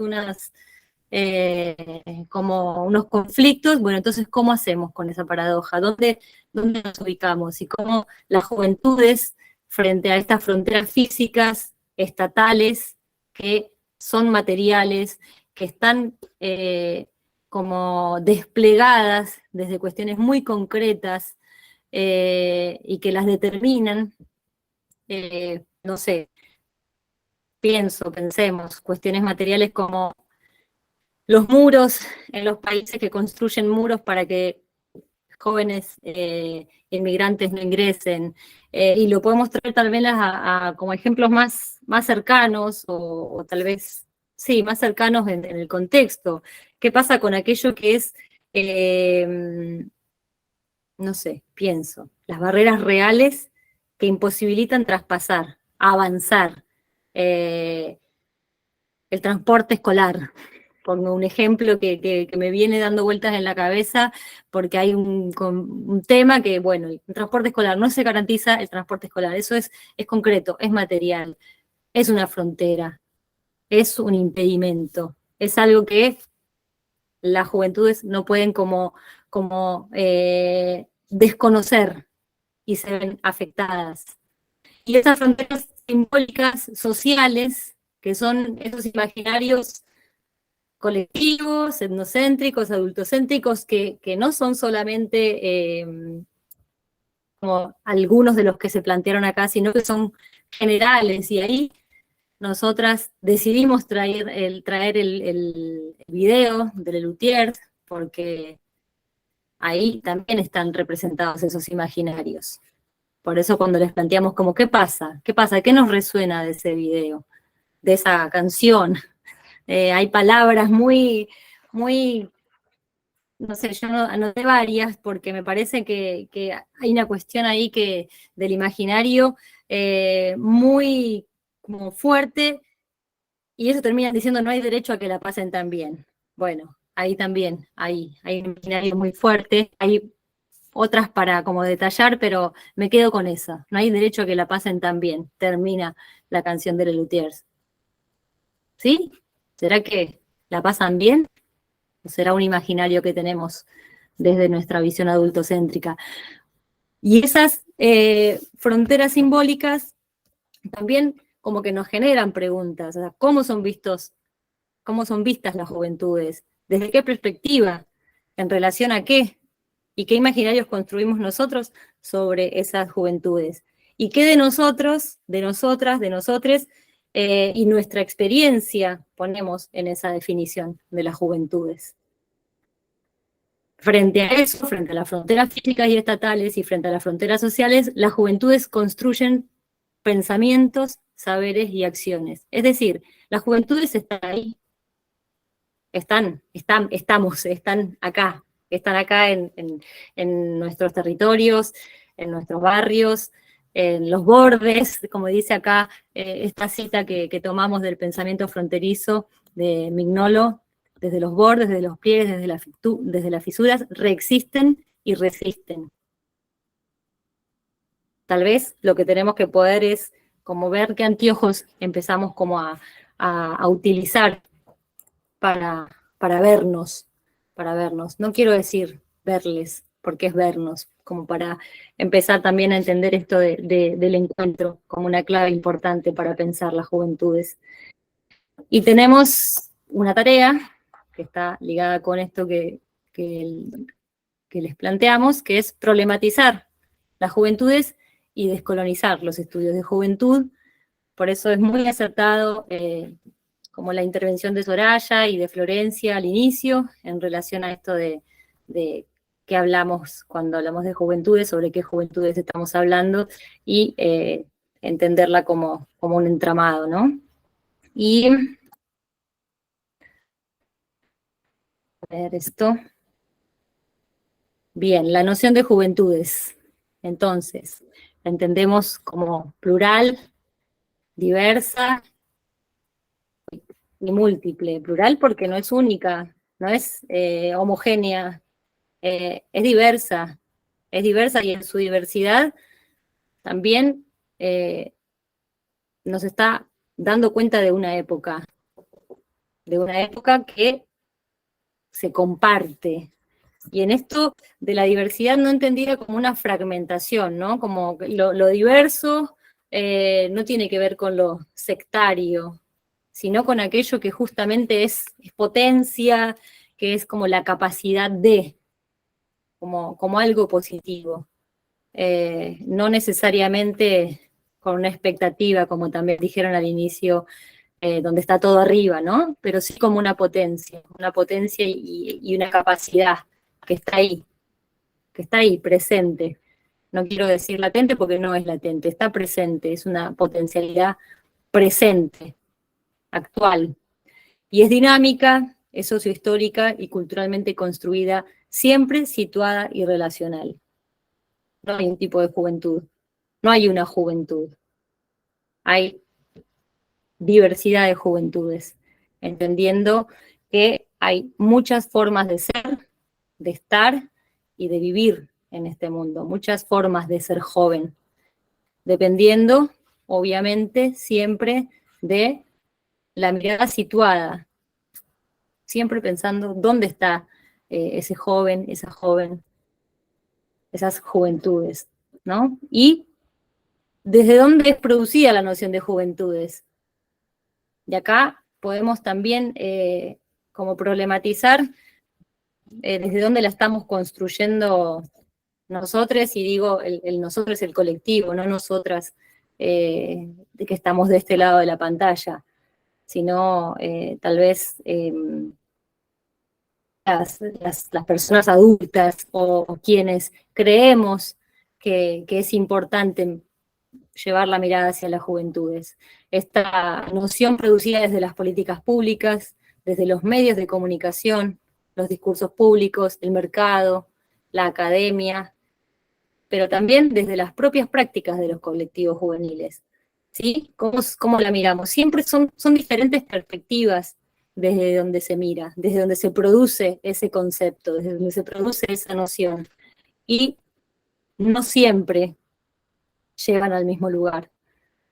como unos conflictos. Bueno, entonces, ¿cómo hacemos con esa paradoja? ¿Dónde nos ubicamos? Y cómo las juventudes, frente a estas fronteras físicas, estatales, que son materiales, que están como desplegadas desde cuestiones muy concretas y que las determinan, no sé, pensemos, cuestiones materiales como los muros en los países que construyen muros para que jóvenes inmigrantes no ingresen, y lo podemos traer tal vez como ejemplos más cercanos, o tal vez, sí, más cercanos en el contexto. ¿Qué pasa con aquello que es, no sé, pienso, las barreras reales que imposibilitan traspasar, avanzar? El transporte escolar, pongo un ejemplo que me viene dando vueltas en la cabeza, porque hay un tema que, bueno, el transporte escolar, no se garantiza el transporte escolar, eso es concreto, es material, es una frontera, es un impedimento, es algo que las juventudes no pueden como desconocer y se ven afectadas. Y esas fronteras simbólicas, sociales, que son esos imaginarios colectivos, etnocéntricos, adultocéntricos, que no son solamente como algunos de los que se plantearon acá, sino que son generales, y ahí nosotras decidimos traer el video de Lelutier, porque ahí también están representados esos imaginarios. Por eso cuando les planteamos como, ¿qué pasa? ¿Qué pasa? ¿Qué nos resuena de ese video, de esa canción? Hay palabras muy, no sé, yo anoté varias porque me parece que hay una cuestión ahí del imaginario muy como fuerte, y eso terminan diciendo no hay derecho a que la pasen tan bien. Bueno, ahí también hay un imaginario muy fuerte, hay otras para como detallar, pero me quedo con esa. No hay derecho a que la pasen tan bien. Termina la canción de Lelutiers. ¿Sí? ¿Será que la pasan bien? ¿O será un imaginario que tenemos desde nuestra visión adultocéntrica? Y esas fronteras simbólicas también como que nos generan preguntas. O sea, ¿cómo son vistas las juventudes? ¿Desde qué perspectiva? ¿En relación a qué? ¿Y qué imaginarios construimos nosotros sobre esas juventudes? ¿Y qué de nosotros, de nosotras, de nosotres, y nuestra experiencia ponemos en esa definición de las juventudes? Frente a eso, frente a las fronteras físicas y estatales y frente a las fronteras sociales, las juventudes construyen pensamientos, saberes y acciones. Es decir, las juventudes están ahí, están acá. Están acá en nuestros territorios, en nuestros barrios, en los bordes, como dice acá esta cita que tomamos del pensamiento fronterizo de Mignolo: desde los bordes, desde los pliegues, desde las fisuras, reexisten y resisten. Tal vez lo que tenemos que poder es como ver qué anteojos empezamos como a utilizar para vernos. No quiero decir verles, porque es vernos, como para empezar también a entender esto del encuentro como una clave importante para pensar las juventudes. Y tenemos una tarea que está ligada con esto que les planteamos, que es problematizar las juventudes y descolonizar los estudios de juventud. Por eso es muy acertado como la intervención de Soraya y de Florencia al inicio, en relación a esto de qué hablamos cuando hablamos de juventudes, sobre qué juventudes estamos hablando, y entenderla como un entramado, ¿no? Y a ver esto. Bien, la noción de juventudes. Entonces, la entendemos como plural, diversa y múltiple. Plural porque no es única, no es homogénea, es diversa y en su diversidad también nos está dando cuenta de una época que se comparte. Y en esto de la diversidad no entendida como una fragmentación, ¿no? Como lo diverso no tiene que ver con lo sectario, sino con aquello que justamente es potencia, que es como la capacidad de, como algo positivo. No necesariamente con una expectativa, como también dijeron al inicio, donde está todo arriba, ¿no? Pero sí como una potencia y una capacidad que está ahí. que está ahí, presente. No quiero decir latente porque no es latente, está presente, es una potencialidad presente, actual. Y es dinámica, es sociohistórica y culturalmente construida, siempre situada y relacional. No hay un tipo de juventud, no hay una juventud. Hay diversidad de juventudes, entendiendo que hay muchas formas de ser, de estar y de vivir en este mundo, muchas formas de ser joven, dependiendo, obviamente, siempre de la mirada situada, siempre pensando dónde está ese joven, esa joven, esas juventudes, ¿no? Y desde dónde es producida la noción de juventudes. Y acá podemos también como problematizar desde dónde la estamos construyendo nosotros, y digo, el nosotros es el colectivo, no nosotras de que estamos de este lado de la pantalla, sino tal vez las personas adultas o quienes creemos que es importante llevar la mirada hacia las juventudes. Esta noción producida desde las políticas públicas, desde los medios de comunicación, los discursos públicos, el mercado, la academia, pero también desde las propias prácticas de los colectivos juveniles. ¿Sí? ¿Cómo la miramos? Siempre son diferentes perspectivas desde donde se mira, desde donde se produce ese concepto, desde donde se produce esa noción. Y no siempre llegan al mismo lugar,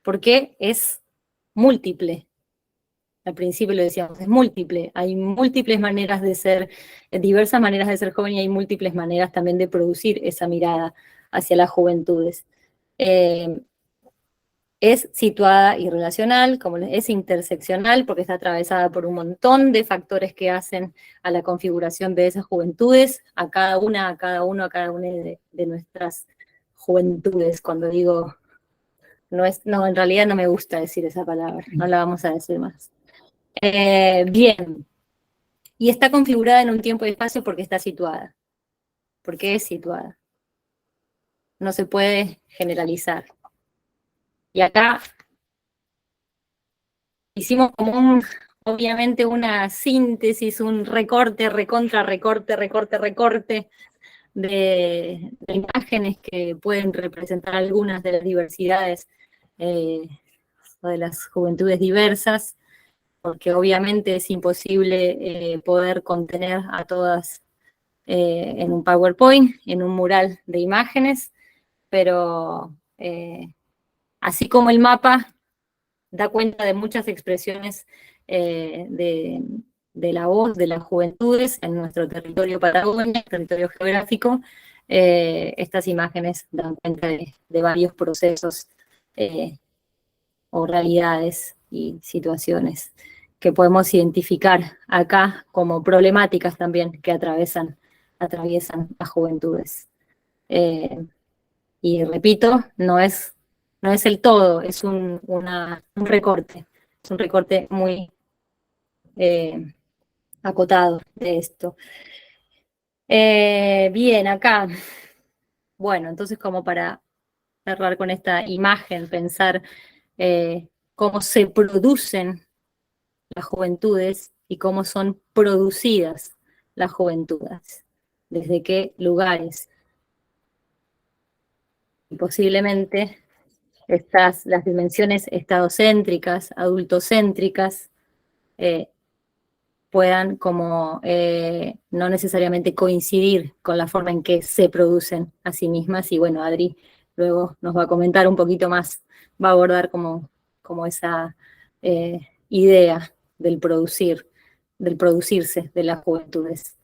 porque es múltiple. Al principio lo decíamos, es múltiple. Hay múltiples maneras de ser, diversas maneras de ser joven, y hay múltiples maneras también de producir esa mirada hacia las juventudes. Es situada y relacional, como es interseccional, porque está atravesada por un montón de factores que hacen a la configuración de esas juventudes, a cada una de nuestras juventudes. Cuando digo, no, en realidad no me gusta decir esa palabra, no la vamos a decir más. Bien, y está configurada en un tiempo y espacio porque está situada, porque es situada. No se puede generalizar. Y acá hicimos como obviamente una síntesis, un recorte de imágenes que pueden representar algunas de las diversidades o de las juventudes diversas, porque obviamente es imposible poder contener a todas en un PowerPoint, en un mural de imágenes, pero así como el mapa da cuenta de muchas expresiones de la voz de las juventudes en nuestro territorio Patagonia, territorio geográfico, estas imágenes dan cuenta de varios procesos o realidades y situaciones que podemos identificar acá como problemáticas también que atraviesan las juventudes. Y repito, no es el todo, es un recorte, es un recorte muy acotado de esto. Bien, acá, bueno, entonces como para cerrar con esta imagen, pensar cómo se producen las juventudes y cómo son producidas las juventudes, desde qué lugares. Y posiblemente las dimensiones estadocéntricas, adultocéntricas, puedan como no necesariamente coincidir con la forma en que se producen a sí mismas. Y bueno, Adri luego nos va a comentar un poquito más, va a abordar como esa idea del producirse de las juventudes.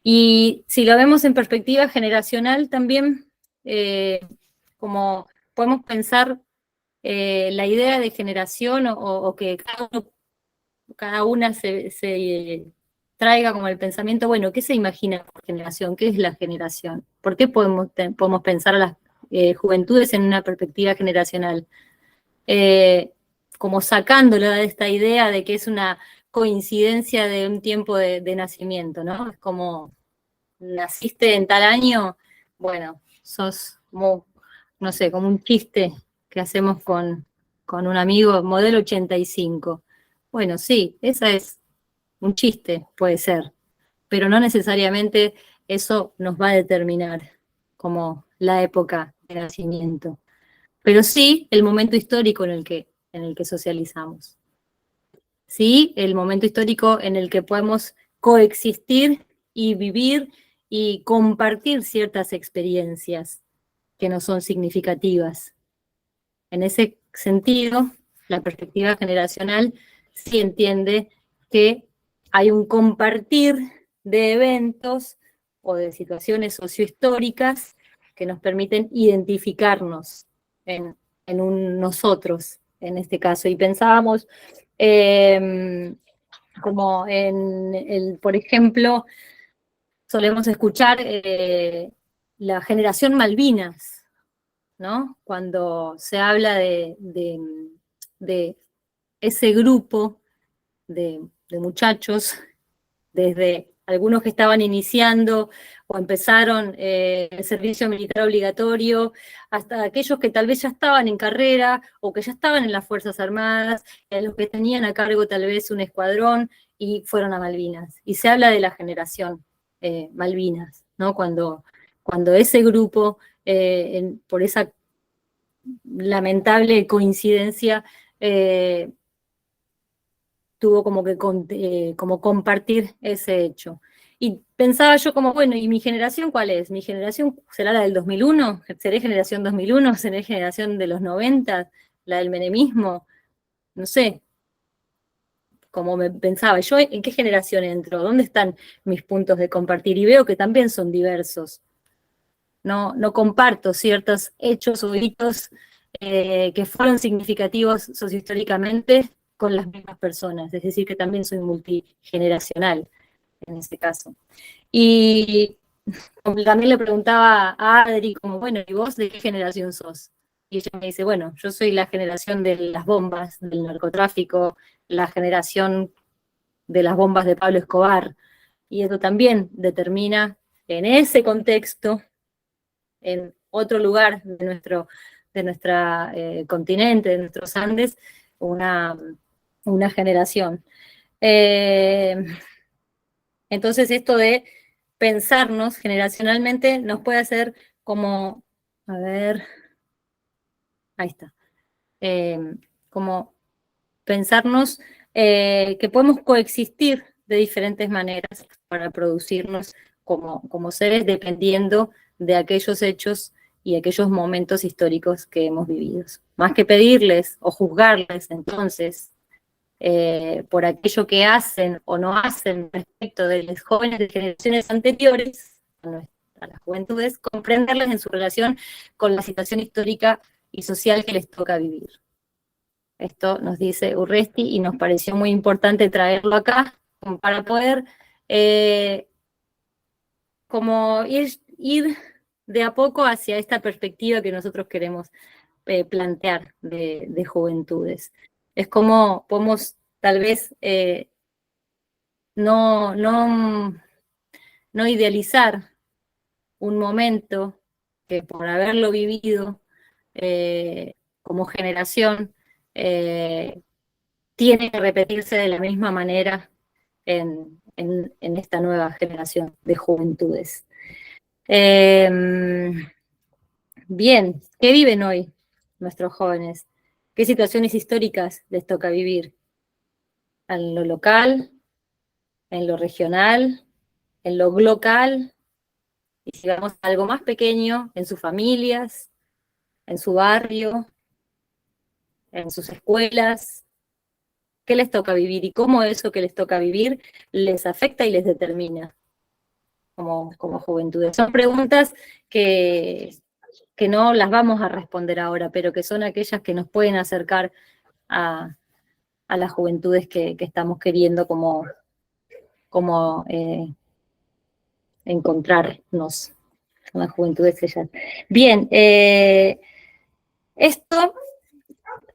Y si lo vemos en perspectiva generacional también, como podemos pensar la idea de generación o que cada una se traiga como el pensamiento, bueno, ¿qué se imagina por generación? ¿Qué es la generación? ¿Por qué podemos pensar a las juventudes en una perspectiva generacional? Como sacándola de esta idea de que es una coincidencia de un tiempo de nacimiento, ¿no? Es como, naciste en tal año, bueno, sos como, no sé, como un chiste que hacemos con un amigo, modelo 85. Bueno, sí, esa es un chiste, puede ser, pero no necesariamente eso nos va a determinar como la época de nacimiento, pero sí el momento histórico en el que socializamos. Sí, el momento histórico en el que podemos coexistir y vivir y compartir ciertas experiencias que no son significativas. En ese sentido, la perspectiva generacional sí entiende que hay un compartir de eventos o de situaciones sociohistóricas que nos permiten identificarnos en un nosotros, en este caso. Y pensábamos como por ejemplo, solemos escuchar la generación Malvinas, ¿no? Cuando se habla de ese grupo de muchachos, desde algunos que estaban iniciando o empezaron el servicio militar obligatorio, hasta aquellos que tal vez ya estaban en carrera o que ya estaban en las Fuerzas Armadas, los que tenían a cargo tal vez un escuadrón y fueron a Malvinas. Y se habla de la generación Malvinas, ¿no? Cuando ese grupo, por esa lamentable coincidencia, tuvo como que como compartir ese hecho. Y pensaba yo como, bueno, ¿y mi generación cuál es? ¿Mi generación será la del 2001? ¿Seré generación 2001? ¿Seré generación de los 90? ¿La del menemismo? No sé, como me pensaba, ¿yo en qué generación entro? ¿Dónde están mis puntos de compartir? Y veo que también son diversos. No comparto ciertos hechos o hitos que fueron significativos sociohistóricamente con las mismas personas, es decir, que también soy multigeneracional en ese caso. Y también le preguntaba a Adri, como, bueno, ¿y vos de qué generación sos? Y ella me dice, bueno, yo soy la generación de las bombas, del narcotráfico, la generación de las bombas de Pablo Escobar, y eso también determina en ese contexto, en otro lugar de nuestro continente, de nuestros Andes, una generación. Entonces esto de pensarnos generacionalmente nos puede hacer como, a ver, ahí está, como pensarnos que podemos coexistir de diferentes maneras para producirnos como seres dependiendo de aquellos hechos y aquellos momentos históricos que hemos vivido. Más que pedirles o juzgarles, entonces, por aquello que hacen o no hacen respecto de los jóvenes de generaciones anteriores, a las juventudes, comprenderles en su relación con la situación histórica y social que les toca vivir. Esto nos dice Urresti y nos pareció muy importante traerlo acá para poder como ir de a poco hacia esta perspectiva que nosotros queremos plantear de juventudes. Es como podemos tal vez no idealizar un momento que por haberlo vivido como generación tiene que repetirse de la misma manera en esta nueva generación de juventudes. Bien, ¿qué viven hoy nuestros jóvenes? ¿Qué situaciones históricas les toca vivir? ¿En lo local? ¿En lo regional? ¿En lo local? Y si vamos a algo más pequeño, en sus familias, en su barrio, en sus escuelas, ¿qué les toca vivir? Y cómo eso que les toca vivir les afecta y les determina como juventudes. Son preguntas que no las vamos a responder ahora, pero que son aquellas que nos pueden acercar a las juventudes que estamos queriendo como encontrarnos con las juventudes ellas. Bien, esto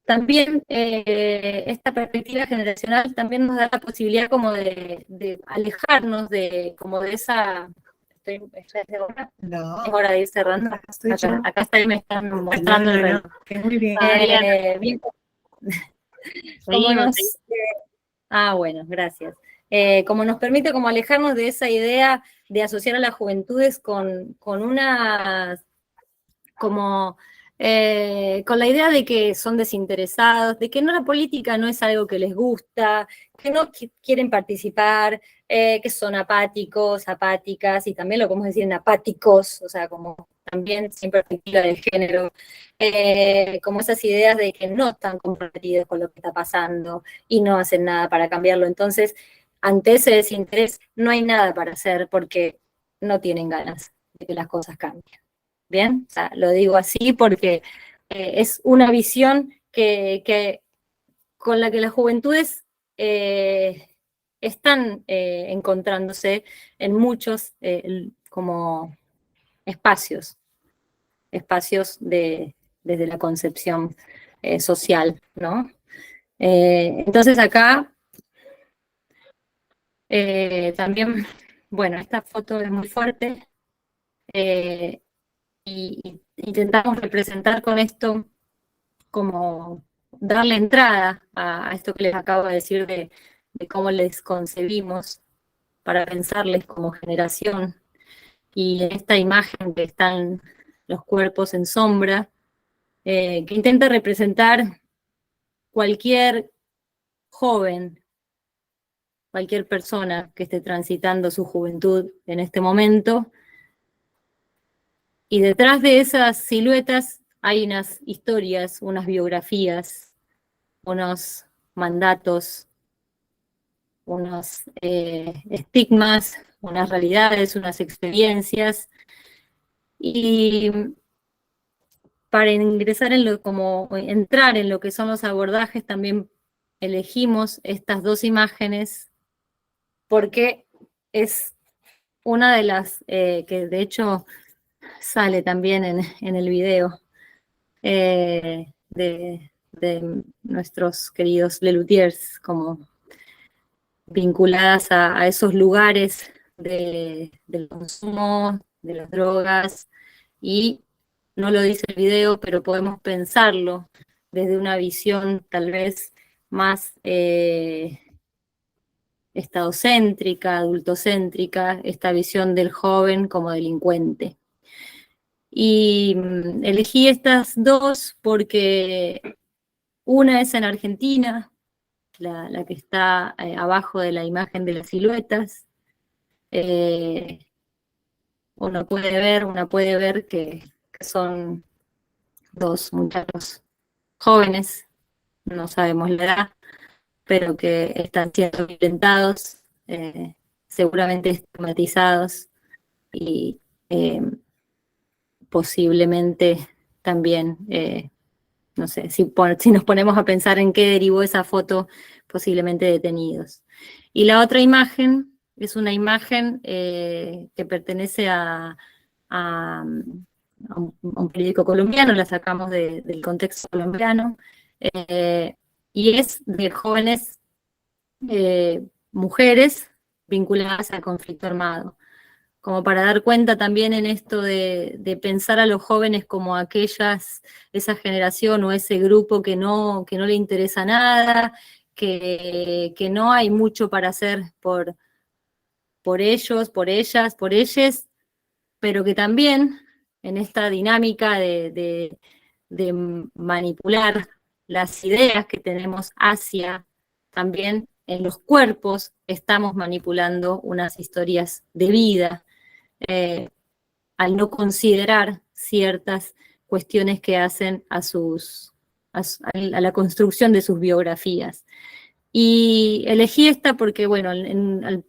también, esta perspectiva generacional también nos da la posibilidad como de alejarnos como de esa
No,
Es hora de ir cerrando.
acá estoy yo.
Acá está y me están mostrando el reloj.
Muy bien.
Bien, como
Seguimos,
nos, bueno, gracias. Como nos permite como alejarnos de esa idea de asociar a las juventudes con una, como, con la idea de que son desinteresados, de que no, la política no es algo que les gusta, que no quieren participar, que son apáticos, apáticas, y también lo podemos decir en apáticos, o sea, como también sin perspectiva de género, como esas ideas de que no están comprometidos con lo que está pasando y no hacen nada para cambiarlo. Entonces, ante ese desinterés no hay nada para hacer porque no tienen ganas de que las cosas cambien. ¿Bien? O sea, lo digo así porque es una visión con la que las juventudes están encontrándose en muchos como espacios desde la concepción social, ¿no? Entonces acá también, bueno, esta foto es muy fuerte, y intentamos representar con esto como darle entrada a esto que les acabo de decir de cómo les concebimos para pensarles como generación. Y en esta imagen que están los cuerpos en sombra, que intenta representar cualquier joven, cualquier persona que esté transitando su juventud en este momento. Y detrás de esas siluetas hay unas historias, unas biografías, unos mandatos, unos estigmas, unas realidades, unas experiencias. Y para ingresar como entrar en lo que son los abordajes, también elegimos estas dos imágenes porque es una de las que de hecho sale también en el video de nuestros queridos Lelutiers, como vinculadas a esos lugares del consumo, de las drogas, y no lo dice el video, pero podemos pensarlo desde una visión tal vez más estadocéntrica, adultocéntrica, esta visión del joven como delincuente. Y elegí estas dos porque una es en Argentina, la que está abajo de la imagen de las siluetas. Una puede ver que son dos muchachos jóvenes, no sabemos la edad, pero que están siendo violentados, seguramente estigmatizados y posiblemente también, no sé, si nos ponemos a pensar en qué derivó esa foto, posiblemente detenidos. Y la otra imagen es una imagen que pertenece a un periódico colombiano, la sacamos del contexto colombiano, y es de jóvenes mujeres vinculadas al conflicto armado, como para dar cuenta también en esto de pensar a los jóvenes como esa generación o ese grupo que no le interesa nada, que no hay mucho para hacer por ellos, por ellas, por ellos, pero que también en esta dinámica de manipular las ideas que tenemos hacia también en los cuerpos, estamos manipulando unas historias de vida, al no considerar ciertas cuestiones que hacen a la construcción de sus biografías. Y elegí esta porque, bueno,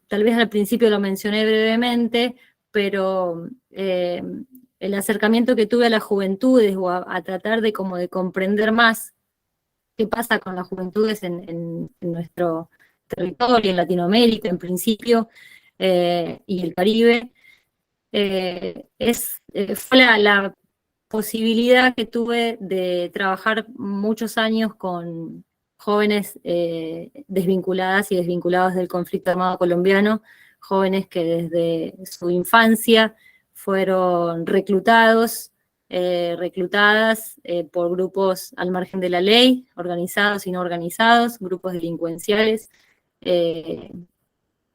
tal vez al principio lo mencioné brevemente, pero el acercamiento que tuve a las juventudes o a tratar de comprender más qué pasa con las juventudes en nuestro territorio, en Latinoamérica en principio, y el Caribe, fue la posibilidad que tuve de trabajar muchos años con jóvenes desvinculadas y desvinculados del conflicto armado colombiano, jóvenes que desde su infancia fueron reclutadas por grupos al margen de la ley, organizados y no organizados, grupos delincuenciales,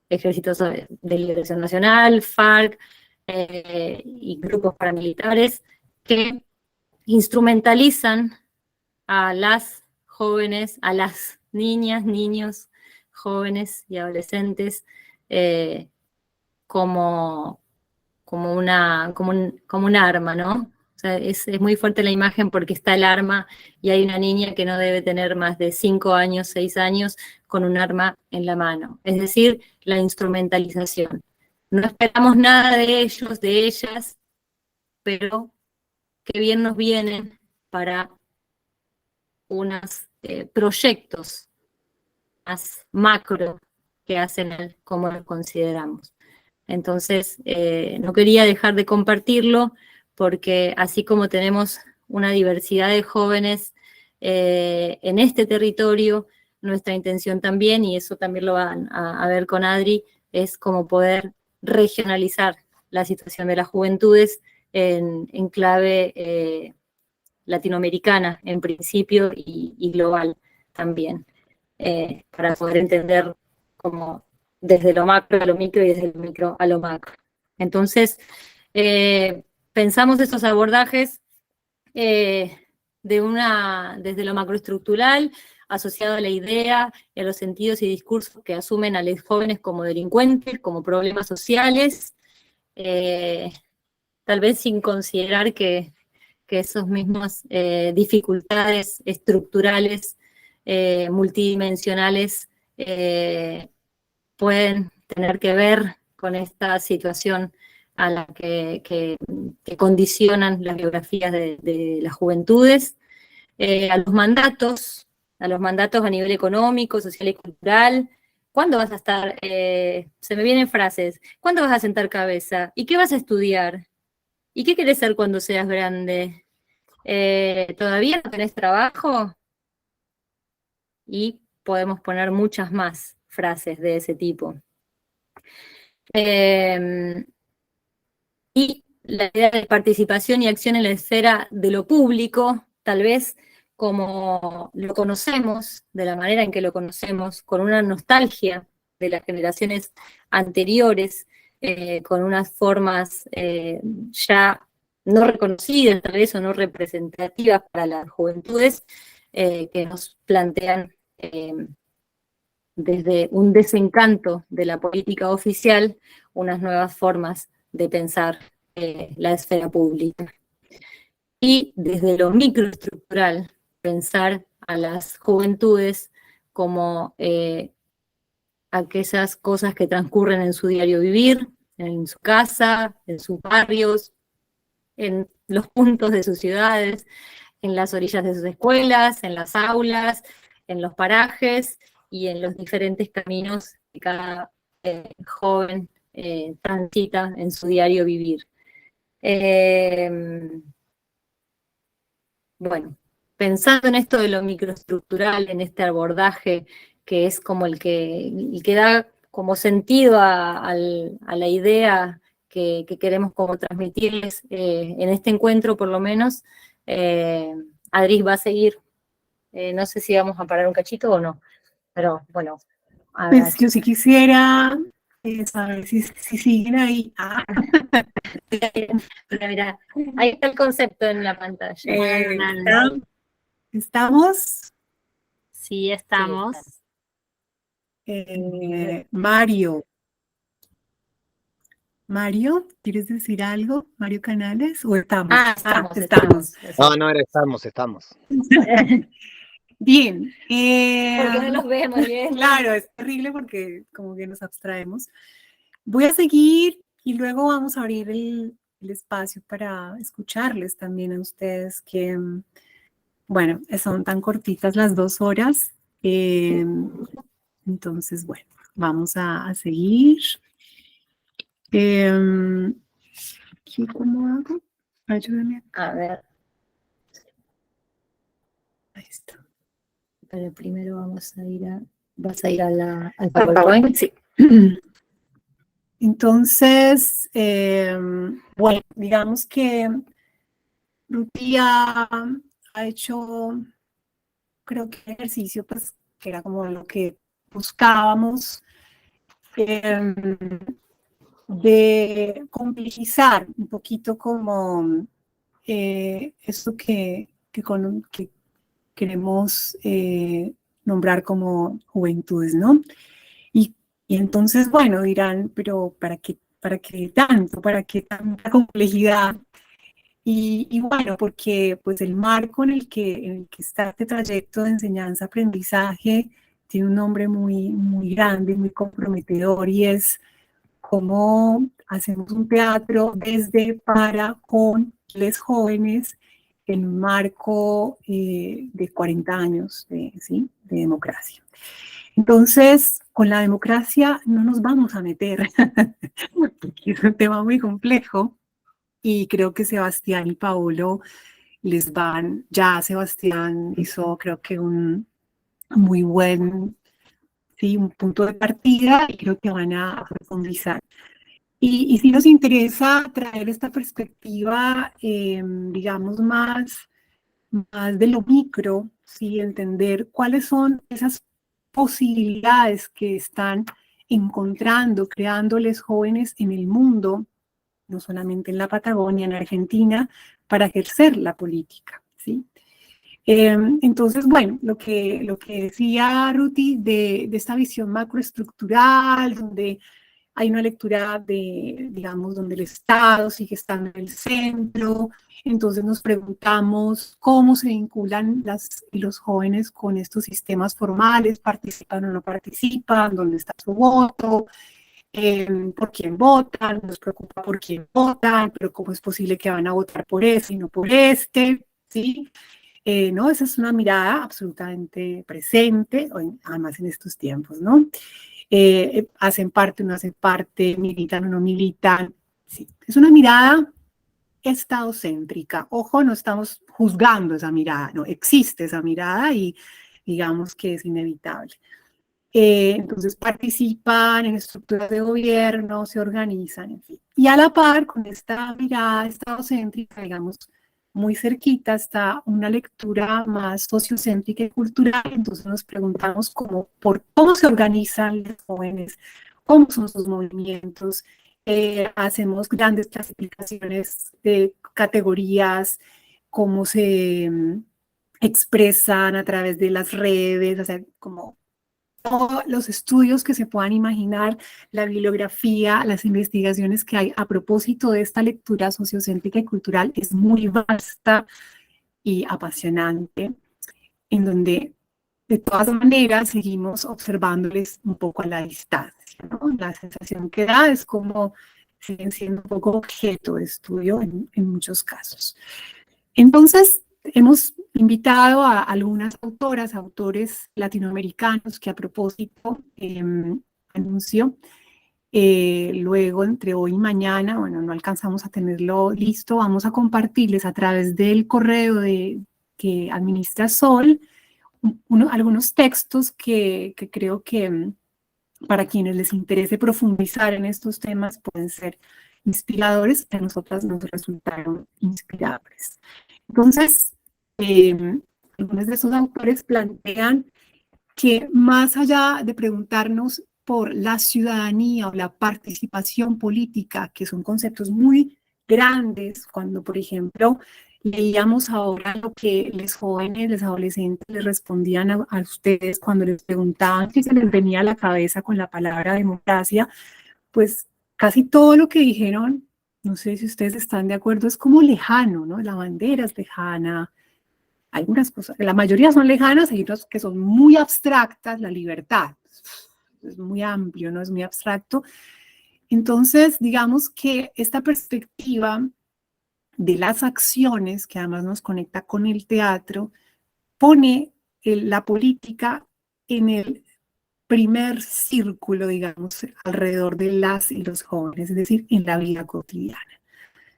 Ejércitos de Liberación Nacional, FARC y grupos paramilitares que instrumentalizan a las jóvenes, a las niñas, niños, jóvenes y adolescentes como un arma, ¿no? O sea, es muy fuerte la imagen porque está el arma y hay una niña que no debe tener más de 5 años, 6 años con un arma en la mano. Es decir, la instrumentalización. No esperamos nada de ellos, de ellas, pero qué bien nos vienen para unos proyectos más macro que hacen como lo consideramos. Entonces, no quería dejar de compartirlo porque así como tenemos una diversidad de jóvenes en este territorio, nuestra intención también, y eso también lo van a ver con Adri, es como poder regionalizar la situación de las juventudes en clave latinoamericana en principio y global también, para poder entender como desde lo macro a lo micro y desde lo micro a lo macro. Entonces, pensamos estos abordajes desde lo macroestructural, asociado a la idea y a los sentidos y discursos que asumen a los jóvenes como delincuentes, como problemas sociales, tal vez sin considerar que esas mismas dificultades estructurales, multidimensionales, pueden tener que ver con esta situación a la que condicionan las biografías de las juventudes, a los mandatos a nivel económico, social y cultural. ¿Cuándo vas a estar? Se me vienen frases. ¿Cuándo vas a sentar cabeza? ¿Y qué vas a estudiar? ¿Y qué querés ser cuando seas grande? ¿Todavía no tenés trabajo? Y podemos poner muchas más frases de ese tipo. Y la idea de participación y acción en la esfera de lo público, tal vez como lo conocemos, de la manera en que lo conocemos, con una nostalgia de las generaciones anteriores, con unas formas ya no reconocidas, tal vez, o no representativas para las juventudes, que nos plantean desde un desencanto de la política oficial, unas nuevas formas de pensar la esfera pública. Y desde lo microestructural, pensar a las juventudes como aquellas cosas que transcurren en su diario vivir, en su casa, en sus barrios, en los puntos de sus ciudades, en las orillas de sus escuelas, en las aulas, en los parajes y en los diferentes caminos que cada joven transita en su diario vivir. Bueno, pensando en esto de lo microestructural, en este abordaje que es como el que da como sentido a la idea que queremos como transmitirles en este encuentro, por lo menos, Adri va a seguir. No sé si vamos a parar un cachito o no, pero bueno. A ver.
Pues yo sí quisiera saber si siguen ahí.
Mira, ahí está el concepto en la pantalla.
¿Estamos?
Sí, estamos.
Mario, ¿quieres decir algo? Mario Canales, ¿o estamos?
Estamos.
No, estamos.
Bien.
Porque no los vemos bien.
Claro, es terrible porque como que nos abstraemos. Voy a seguir y luego vamos a abrir el espacio para escucharles también a ustedes que, bueno, son tan cortitas las 2 horas. Entonces, bueno, vamos a seguir. ¿Cómo hago? Ayúdame.
A ver.
Ahí está.
Pero primero vamos a ir ¿vas a ir al PowerPoint? Sí.
Entonces, bueno, digamos que Ruti ha hecho, creo que un ejercicio, pues, que era como lo que buscábamos, de complejizar un poquito como esto que queremos nombrar como juventudes, ¿no? Y entonces, bueno, dirán, pero ¿para qué tanto? ¿Para qué tanta complejidad? Y bueno, porque pues el marco en el que está este trayecto de enseñanza-aprendizaje tiene un nombre muy grande, muy comprometedor, y es cómo hacemos un teatro desde, para, con los jóvenes en un marco de 40 años ¿sí? de democracia. Entonces, con la democracia no nos vamos a meter, porque es un tema muy complejo, y creo que Sebastián y Paolo ya Sebastián hizo creo que un muy buen, sí, un punto de partida, y creo que van a profundizar. Y sí nos interesa traer esta perspectiva, digamos, más de lo micro, ¿sí? Entender cuáles son esas posibilidades que están encontrando, creándoles jóvenes en el mundo, no solamente en la Patagonia, en Argentina, para ejercer la política, ¿sí? Entonces, bueno, lo que decía Ruti de esta visión macroestructural, donde hay una lectura digamos, donde el Estado sigue estando en el centro. Entonces nos preguntamos cómo se vinculan los jóvenes con estos sistemas formales, participan o no participan, dónde está su voto, por quién votan, nos preocupa por quién votan, pero cómo es posible que van a votar por ese y no por este, ¿sí? ¿No? Esa es una mirada absolutamente presente, además en estos tiempos, ¿no? Hacen parte o no hacen parte, militan o no militan. Sí. Es una mirada estadocéntrica. Ojo, no estamos juzgando esa mirada, no, existe esa mirada y digamos que es inevitable. Entonces participan en estructuras de gobierno, se organizan, en fin. Y a la par, con esta mirada estadocéntrica, digamos, muy cerquita está una lectura más sociocéntrica y cultural. Entonces nos preguntamos cómo se organizan los jóvenes, cómo son sus movimientos, hacemos grandes clasificaciones de categorías, cómo se expresan a través de las redes, o sea, como todos los estudios que se puedan imaginar, la bibliografía, las investigaciones que hay a propósito de esta lectura sociocéntrica y cultural es muy vasta y apasionante, en donde de todas maneras seguimos observándoles un poco a la distancia, ¿no? La sensación que da es como siguen siendo un poco objeto de estudio en muchos casos. Entonces, hemos invitado a algunas autoras, autores latinoamericanos que a propósito anuncio, luego entre hoy y mañana, bueno, no alcanzamos a tenerlo listo, vamos a compartirles a través del correo que administra Sol, algunos textos que creo que para quienes les interese profundizar en estos temas pueden ser inspiradores, que a nosotras nos resultaron inspiradores. Entonces, algunos de esos autores plantean que más allá de preguntarnos por la ciudadanía o la participación política, que son conceptos muy grandes, cuando, por ejemplo, leíamos ahora lo que los jóvenes, los adolescentes les respondían a ustedes cuando les preguntaban si se les venía a la cabeza con la palabra democracia, pues casi todo lo que dijeron, no sé si ustedes están de acuerdo, es como lejano, ¿no? La bandera es lejana, algunas cosas, la mayoría son lejanas, hay otras que son muy abstractas, la libertad, es muy amplio, ¿no? Es muy abstracto. Entonces, digamos que esta perspectiva de las acciones, que además nos conecta con el teatro, pone la política en el primer círculo, digamos, alrededor de las y los jóvenes, es decir, en la vida cotidiana,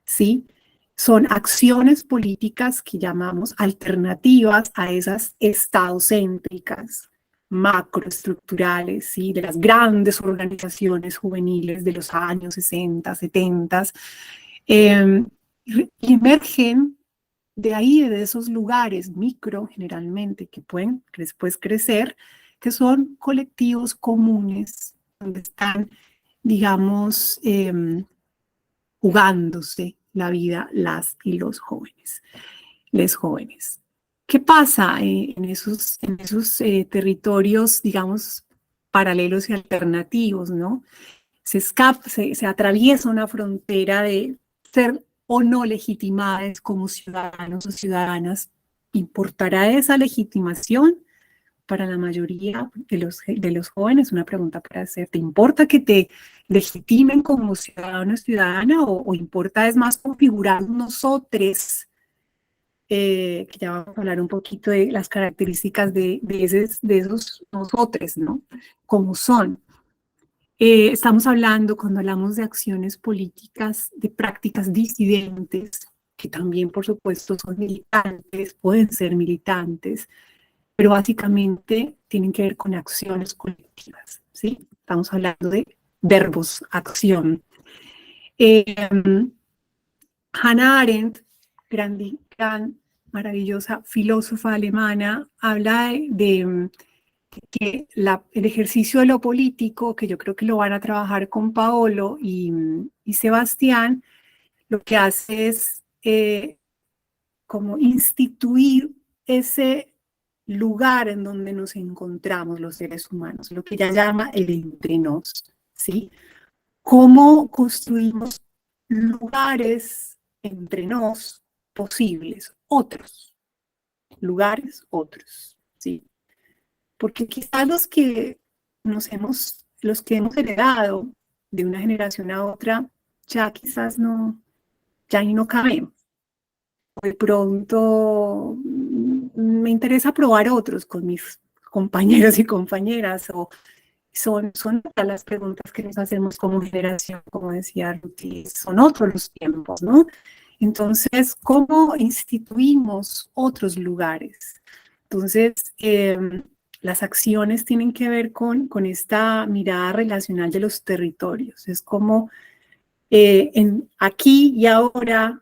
¿sí? Son acciones políticas que llamamos alternativas a esas estadocéntricas, macroestructurales, ¿sí? De las grandes organizaciones juveniles de los años 60, 70, y emergen de ahí, de esos lugares micro generalmente, que pueden después crecer, que son colectivos comunes, donde están, digamos, jugándose la vida las y los jóvenes, les jóvenes. ¿Qué pasa en esos territorios, digamos, paralelos y alternativos, ¿no? Se atraviesa una frontera de ser o no legitimadas como ciudadanos o ciudadanas. ¿Importará esa legitimación para la mayoría de los jóvenes? Una pregunta para hacer. ¿Te importa que te legitimen como ciudadano o ciudadana, o importa es más configurar nosotros? Que ya vamos a hablar un poquito de las características de esos nosotros, ¿no? Cómo son. Estamos hablando, cuando hablamos de acciones políticas, de prácticas disidentes, que también, por supuesto, son militantes, pueden ser militantes, pero básicamente tienen que ver con acciones colectivas, ¿sí? Estamos hablando de verbos, acción. Hannah Arendt, gran, maravillosa filósofa alemana, habla de que el ejercicio de lo político, que yo creo que lo van a trabajar con Paolo y Sebastián, lo que hace es como instituir ese lugar en donde nos encontramos los seres humanos, lo que ella llama el entre nos, ¿sí? ¿Cómo construimos lugares entre nos posibles, otros, lugares otros, ¿sí? Porque quizás los que hemos heredado de una generación a otra, ya quizás ya ahí no cabemos. De pronto me interesa probar otros con mis compañeros y compañeras, o son las preguntas que nos hacemos como generación, como decía Ruti, son otros los tiempos, ¿no? Entonces, ¿cómo instituimos otros lugares? Entonces, las acciones tienen que ver con esta mirada relacional de los territorios. Es como aquí y ahora,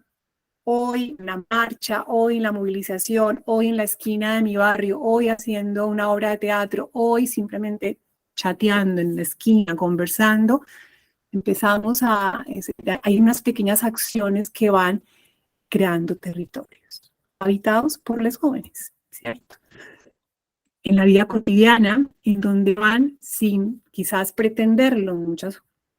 hoy en la marcha, hoy en la movilización, hoy en la esquina de mi barrio, hoy haciendo una obra de teatro, hoy simplemente chateando en la esquina, conversando, hay unas pequeñas acciones que van creando territorios habitados por los jóvenes, ¿cierto? En la vida cotidiana, en donde van sin quizás pretenderlo en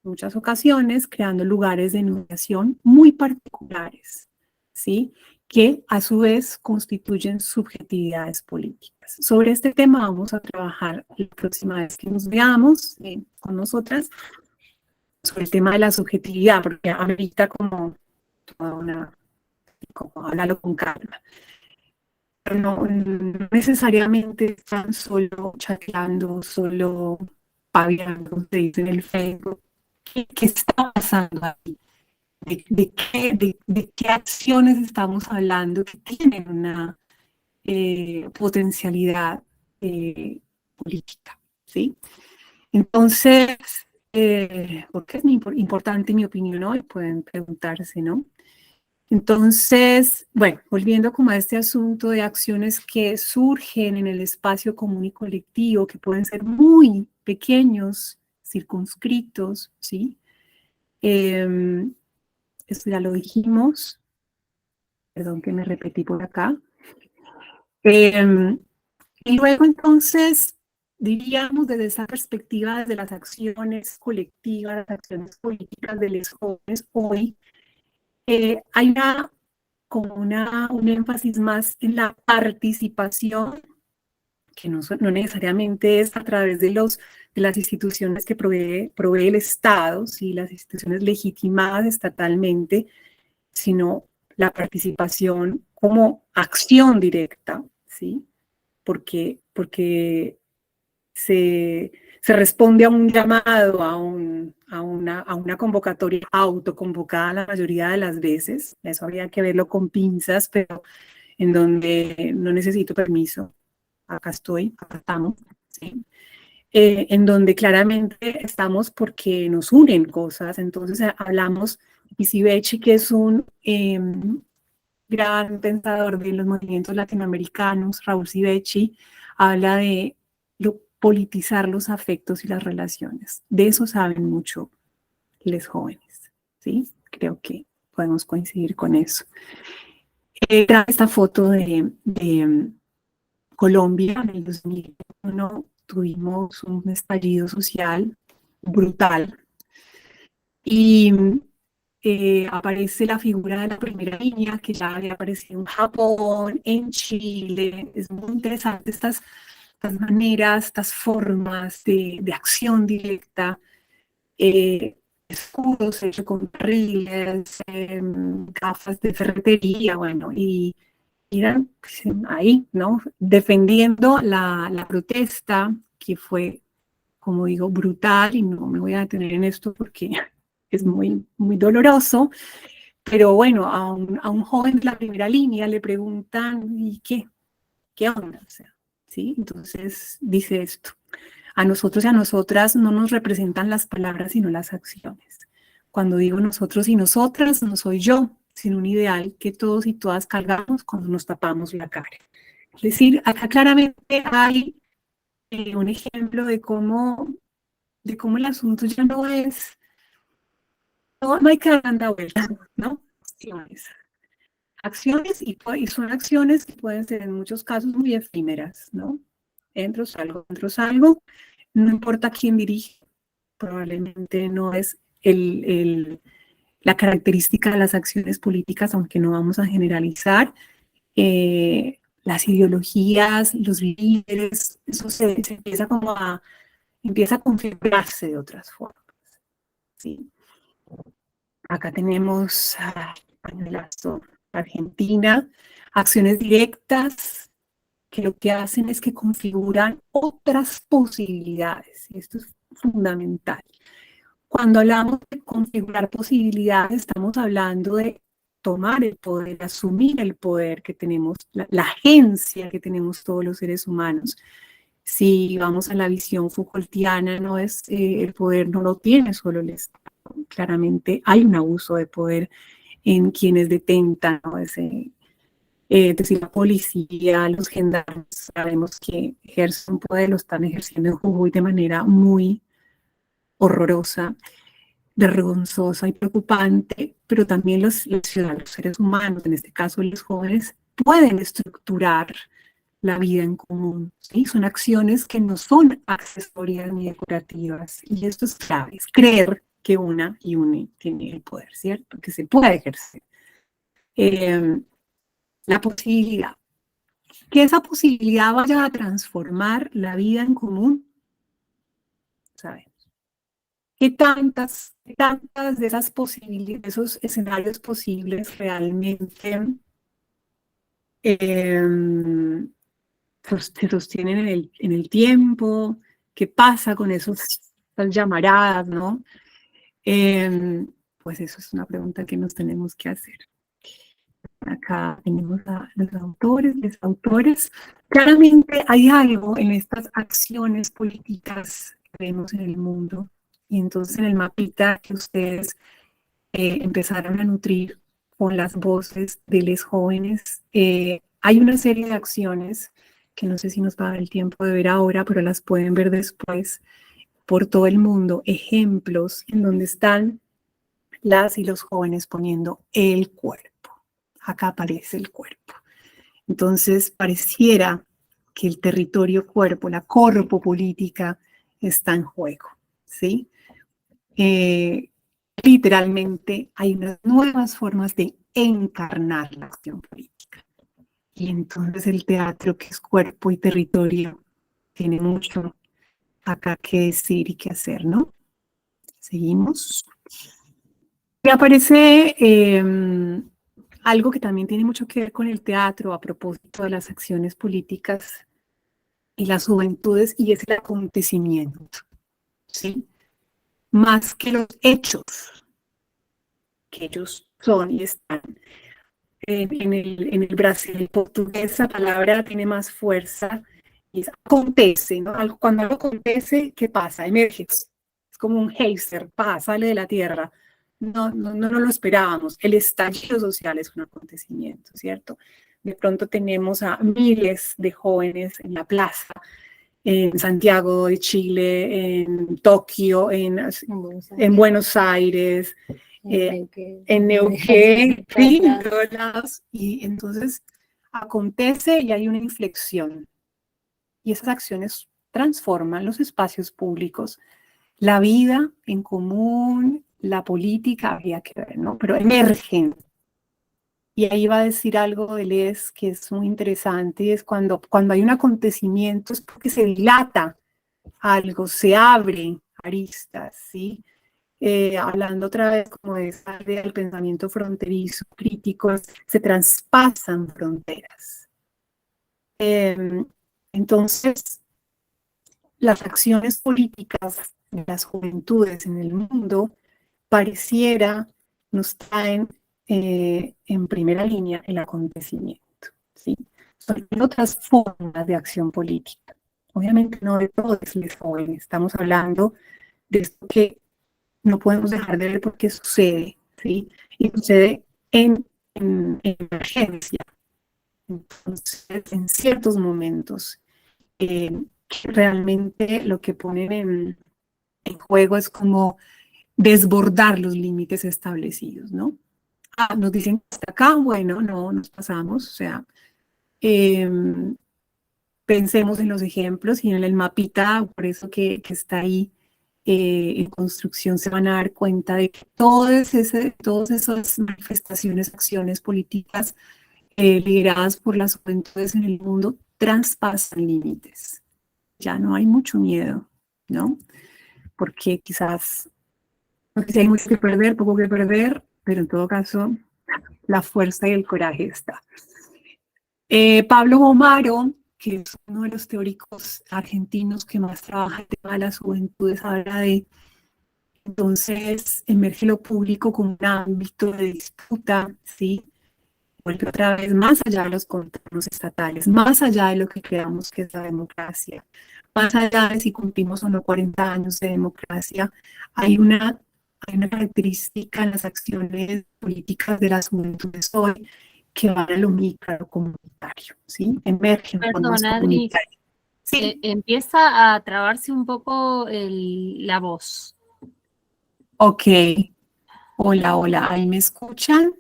muchas ocasiones, creando lugares de enunciación muy particulares, ¿sí? Que a su vez constituyen subjetividades políticas. Sobre este tema vamos a trabajar la próxima vez que nos veamos con nosotras, sobre el tema de la subjetividad, porque ahorita como hablarlo con calma. Pero no necesariamente están solo chateando, solo paviando, se dice en el Facebook. ¿Qué está pasando aquí? ¿De qué acciones estamos hablando que tienen una potencialidad política? ¿Sí? Entonces, porque es importante mi opinión hoy, pueden preguntarse, ¿no? Entonces, bueno, volviendo como a este asunto de acciones que surgen en el espacio común y colectivo, que pueden ser muy pequeños, circunscritos, ¿sí? Esto ya lo dijimos, perdón que me repetí por acá. Y luego entonces, diríamos desde esa perspectiva, desde las acciones colectivas, las acciones políticas de los jóvenes hoy, hay un énfasis más en la participación, que no necesariamente es a través de las instituciones que provee el Estado, ¿sí? Las instituciones legitimadas estatalmente, sino la participación como acción directa, ¿sí? Porque se responde a un llamado, a una convocatoria autoconvocada la mayoría de las veces. Eso habría que verlo con pinzas, pero en donde no necesito permiso. Acá estoy, acá estamos, ¿sí? En donde claramente estamos porque nos unen cosas. Entonces hablamos de Pizzivecchi, que es un gran pensador de los movimientos latinoamericanos. Raúl Civecchi habla de politizar los afectos y las relaciones. De eso saben mucho los jóvenes, ¿sí? Creo que podemos coincidir con eso. Trae esta foto de Colombia. En el 2001 tuvimos un estallido social brutal y aparece la figura de la primera línea, que ya había aparecido en Japón, en Chile. Es muy interesante estas maneras, estas formas de acción directa, escudos hechos con carriles, gafas de ferretería, bueno, y eran pues, ahí, ¿no? Defendiendo la protesta, que fue, como digo, brutal, y no me voy a detener en esto porque es muy, muy doloroso, pero bueno, a un joven de la primera línea le preguntan, ¿y qué onda? O sea, ¿sí? Entonces dice esto: a nosotros y a nosotras no nos representan las palabras, sino las acciones. Cuando digo nosotros y nosotras, no soy yo, sino un ideal que todos y todas cargamos cuando nos tapamos la cara. Es decir, acá claramente hay un ejemplo de cómo el asunto ya no es, no hay que dar vuelta, ¿no? Acciones y son acciones que pueden ser en muchos casos muy efímeras, ¿no? Entro, salgo, no importa quién dirige, probablemente no es la característica de las acciones políticas, aunque no vamos a generalizar. Las ideologías, los líderes, eso se empieza empieza a configurarse de otras formas, ¿sí? Acá tenemos Argentina, acciones directas que lo que hacen es que configuran otras posibilidades, y esto es fundamental. Cuando hablamos de configurar posibilidades, estamos hablando de tomar el poder, asumir el poder que tenemos, la agencia que tenemos todos los seres humanos. Si vamos a la visión Foucaultiana, no es el poder no lo tiene solo el Estado. Claramente hay un abuso de poder en quienes detentan, ¿no? Es decir, la policía, los gendarmes, sabemos que ejercen un poder, lo están ejerciendo en Jujuy de manera muy horrorosa, vergonzosa y preocupante, pero también los ciudadanos, los seres humanos, en este caso los jóvenes, pueden estructurar la vida en común, ¿sí? Son acciones que no son accesorias ni decorativas, y esto es clave, es creer que una y une tiene el poder, ¿cierto? Que se puede ejercer. La posibilidad, que esa posibilidad vaya a transformar la vida en común, ¿sabes? ¿Qué tantas de esas posibilidades, de esos escenarios posibles realmente se sostienen en el tiempo? ¿Qué pasa con esas llamaradas, no? Pues eso es una pregunta que nos tenemos que hacer. Acá tenemos a los autores. Claramente hay algo en estas acciones políticas que vemos en el mundo. Y entonces en el mapita que ustedes empezaron a nutrir con las voces de los jóvenes, hay una serie de acciones que no sé si nos va a dar el tiempo de ver ahora, pero las pueden ver después por todo el mundo, ejemplos en donde están las y los jóvenes poniendo el cuerpo. Acá aparece el cuerpo. Entonces pareciera que el territorio cuerpo, la corpo política está en juego, ¿sí? Literalmente hay unas nuevas formas de encarnar la acción política. Y entonces el teatro, que es cuerpo y territorio, tiene mucho acá que decir y que hacer, ¿no? Seguimos. Y aparece algo que también tiene mucho que ver con el teatro a propósito de las acciones políticas y las juventudes, y es el acontecimiento, ¿sí? Más que los hechos, que ellos son y están. En el Brasil portugués, esa palabra tiene más fuerza Y acontece, ¿no? Cuando algo acontece, ¿qué pasa? Emerge. Es como un geyser, sale de la tierra. No lo esperábamos. El estallido social es un acontecimiento, ¿cierto? De pronto tenemos a miles de jóvenes en la plaza, en Santiago de Chile, en Tokio, en Buenos Aires, en Neuquén, sí, en todos lados. Y entonces acontece y hay una inflexión. Y esas acciones transforman los espacios públicos, la vida en común, la política, habría que ver, ¿no? Pero emergen. Y ahí va a decir algo Deleuze que es muy interesante, y es cuando hay un acontecimiento es porque se dilata algo, se abre aristas, ¿sí? Hablando otra vez como de esa idea del pensamiento fronterizo, crítico, se traspasan fronteras. Entonces, las acciones políticas de las juventudes en el mundo pareciera nos traen en primera línea el acontecimiento, ¿sí? Son otras formas de acción política. Obviamente no de todos los jóvenes, estamos hablando de esto que no podemos dejar de ver porque sucede, ¿sí? Y sucede en emergencia. Entonces, en ciertos momentos, que realmente lo que ponen en juego es como desbordar los límites establecidos, ¿no? Nos dicen que hasta acá, bueno, no, nos pasamos, o sea, pensemos en los ejemplos y en el mapita, por eso que está ahí en construcción, se van a dar cuenta de que todas esas manifestaciones, acciones políticas lideradas por las juventudes en el mundo traspasan límites. Ya no hay mucho miedo, ¿no? Porque quizás, no sé si hay mucho que perder, poco que perder, pero en todo caso, la fuerza y el coraje está. Pablo Bomaro, que es uno de los teóricos argentinos que más trabaja el tema de las juventudes, habla de, entonces, emerge lo público como un ámbito de disputa, ¿sí? Vuelve otra vez más allá de los contornos estatales, más allá de lo que creamos que es la democracia, más allá de si cumplimos o no 40 años de democracia, hay una característica en las acciones políticas de las juventudes hoy que van a lo micro, a lo comunitario, ¿sí? Emergen formas
Perdón, Adri,
comunitarias. Sí.
empieza a trabarse un poco la voz.
Ok. Hola, ¿ahí me escuchan?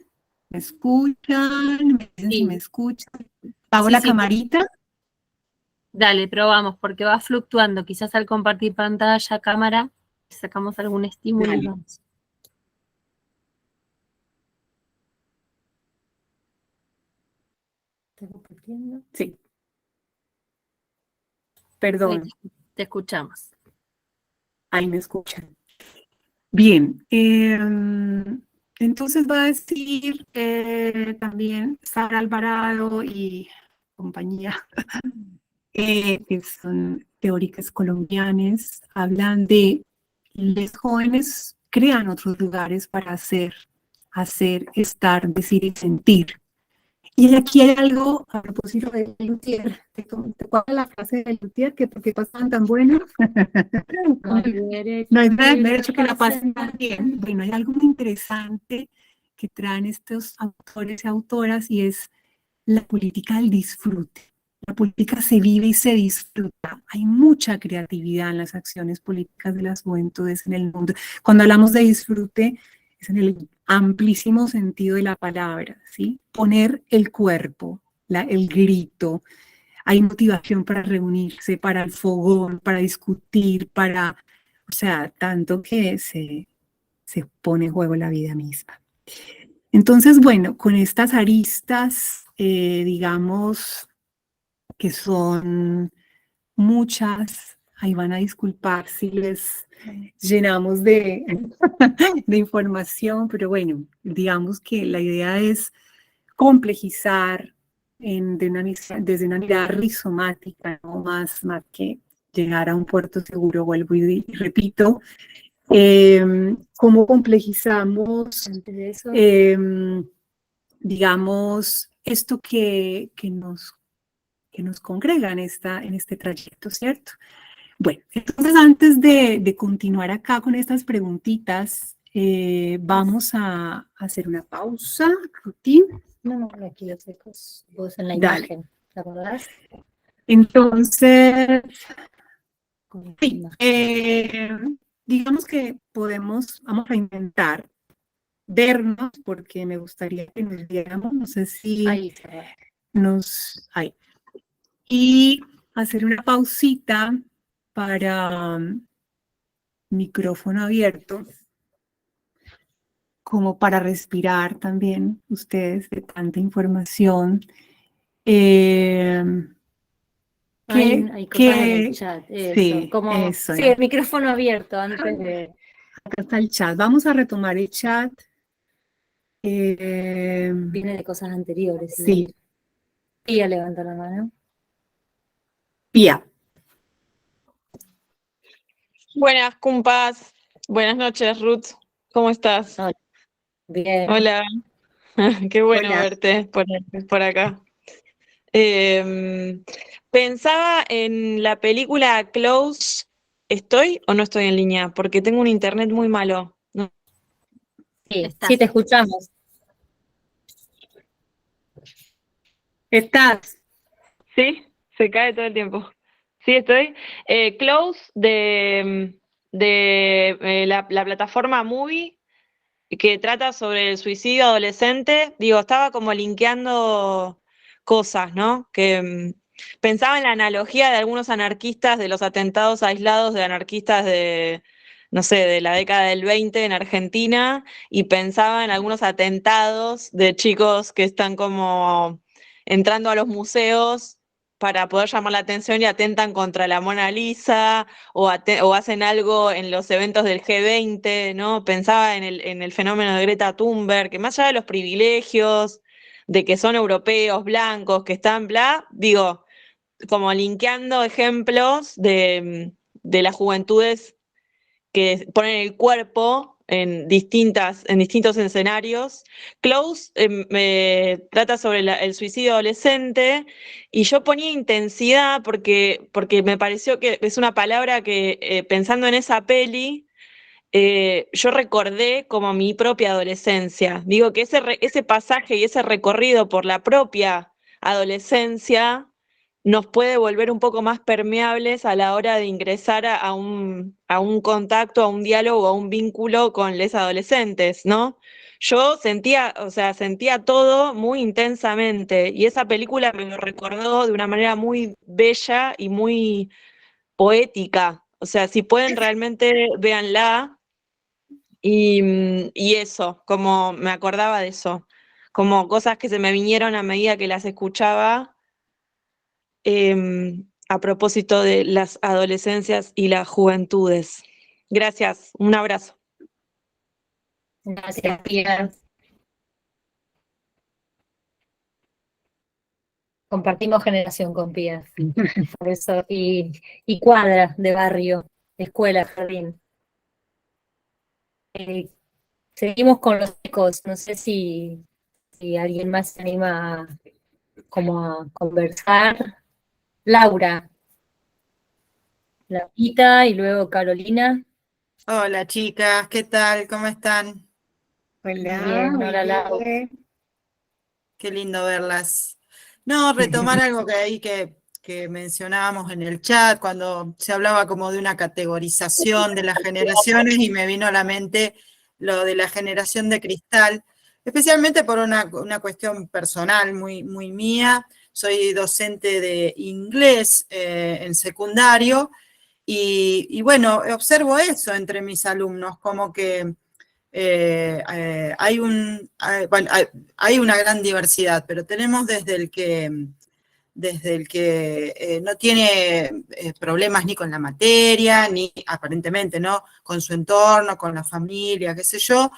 ¿Me escuchan? ¿Me dicen si me escuchan? ¿Hago la camarita?
Dale, probamos, porque va fluctuando. Quizás al compartir pantalla, cámara, sacamos algún estímulo.
Dale.
Vamos.
¿Estoy compartiendo?
Sí. Perdón.
Sí, te escuchamos.
Ahí me escuchan. Bien. Entonces va a decir también Sara Alvarado y compañía, que son teóricas colombianas, hablan de los jóvenes crean otros lugares para hacer, estar, decir y sentir. Y aquí hay algo, a propósito de Luthier, ¿te acuerdas la frase de Luthier? Que porque pasaban tan buenos, no hay derecho que la pasen tan bien. Bueno, hay algo muy interesante que traen estos autores y autoras y es la política del disfrute. La política se vive y se disfruta. Hay mucha creatividad en las acciones políticas de las juventudes en el mundo. Cuando hablamos de disfrute, es en el amplísimo sentido de la palabra, ¿sí? Poner el cuerpo, el grito. Hay motivación para reunirse, para el fogón, para discutir, o sea, tanto que se pone en juego la vida misma. Entonces, bueno, con estas aristas, digamos que son muchas, ahí van a disculpar si les llenamos de información, pero bueno, digamos que la idea es complejizar desde una mirada rizomática, ¿no? más que llegar a un puerto seguro, vuelvo y repito, cómo complejizamos, digamos, esto que nos congrega en este trayecto, ¿cierto? Bueno, entonces antes de continuar acá con estas preguntitas, vamos a hacer una pausa, Ruti.
No, aquí lo sé, vos en la
Dale.
imagen, ¿te acordás?
Entonces,
Con la
sí,
imagen.
digamos que vamos a intentar vernos, porque me gustaría que nos viéramos, no sé si
Ahí se va.
ahí. Y hacer una pausita para micrófono abierto, como para respirar también ustedes de tanta información.
Hay cosas en el chat, eso.
Sí,
Como,
eso.
sí, el micrófono abierto antes de...
Acá está el chat. Vamos a retomar el chat.
Viene de cosas anteriores.
Sí.
Pía levanta la mano.
Pía.
Buenas, compas. Buenas noches, Ruth. ¿Cómo estás?
Hola. Bien.
Hola. Qué bueno
Hola.
verte por acá. Pensaba en la película Close. ¿Estoy o no estoy en línea? Porque tengo un internet muy malo. No.
Sí, te escuchamos.
¿Estás?
Sí, se cae todo el tiempo. Sí, estoy. Close de la plataforma Movie, que trata sobre el suicidio adolescente. Digo, estaba como linkeando cosas, ¿no? Que pensaba en la analogía de algunos anarquistas, de los atentados aislados de anarquistas de, no sé, de la década del 20 en Argentina, y pensaba en algunos atentados de chicos que están como entrando a los museos para poder llamar la atención y atentan contra la Mona Lisa o hacen algo en los eventos del G20, ¿no? Pensaba en el fenómeno de Greta Thunberg, que más allá de los privilegios, de que son europeos, blancos, que están bla, digo, como linkeando ejemplos de las juventudes que ponen el cuerpo en distintos escenarios. Close trata sobre el suicidio adolescente, y yo ponía intensidad porque me pareció que es una palabra que, pensando en esa peli, yo recordé como mi propia adolescencia. Digo que ese pasaje y ese recorrido por la propia adolescencia nos puede volver un poco más permeables a la hora de ingresar a un contacto, a un diálogo, a un vínculo con los adolescentes, ¿no? Yo sentía todo muy intensamente, y esa película me lo recordó de una manera muy bella y muy poética. O sea, si pueden realmente, véanla. Y eso, como me acordaba de eso, como cosas que se me vinieron a medida que las escuchaba, a propósito de las adolescencias y las juventudes. Gracias, un abrazo.
Gracias, Pía. Compartimos generación con Pía. Por eso, y cuadra de barrio, escuela, jardín. Seguimos con los ecos. No sé si alguien más se anima como a conversar. Laura. Laurita y luego Carolina.
Hola chicas, ¿qué tal? ¿Cómo están?
Hola.
Bien,
muy
hola, Lau.
bien.
Qué lindo verlas. No, retomar algo que mencionábamos en el chat, cuando se hablaba como de una categorización de las generaciones, y me vino a la mente lo de la generación de cristal, especialmente por una cuestión personal muy, muy mía. Soy docente de inglés en secundario, y bueno, observo eso entre mis alumnos, como que hay una gran diversidad, pero tenemos desde el que no tiene problemas ni con la materia, ni aparentemente, ¿no?, con su entorno, con la familia, qué sé yo,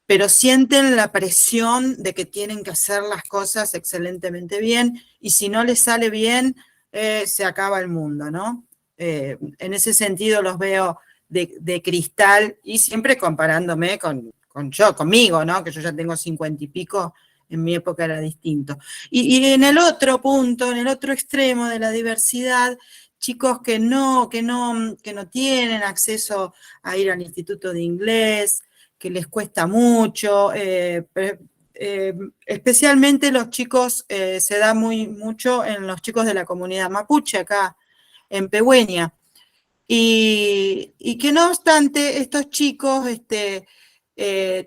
pero sienten la presión de que tienen que hacer las cosas excelentemente bien, y si no les sale bien, se acaba el mundo, ¿no? En ese sentido los veo de cristal, y siempre comparándome conmigo, ¿no? Que yo ya tengo 50 y pico, en mi época era distinto. Y en el otro punto, en el otro extremo de la diversidad, chicos que no tienen acceso a ir al instituto de inglés, que les cuesta mucho, especialmente los chicos, se da mucho en los chicos de la comunidad mapuche acá en Pehuen. Y que no obstante, estos chicos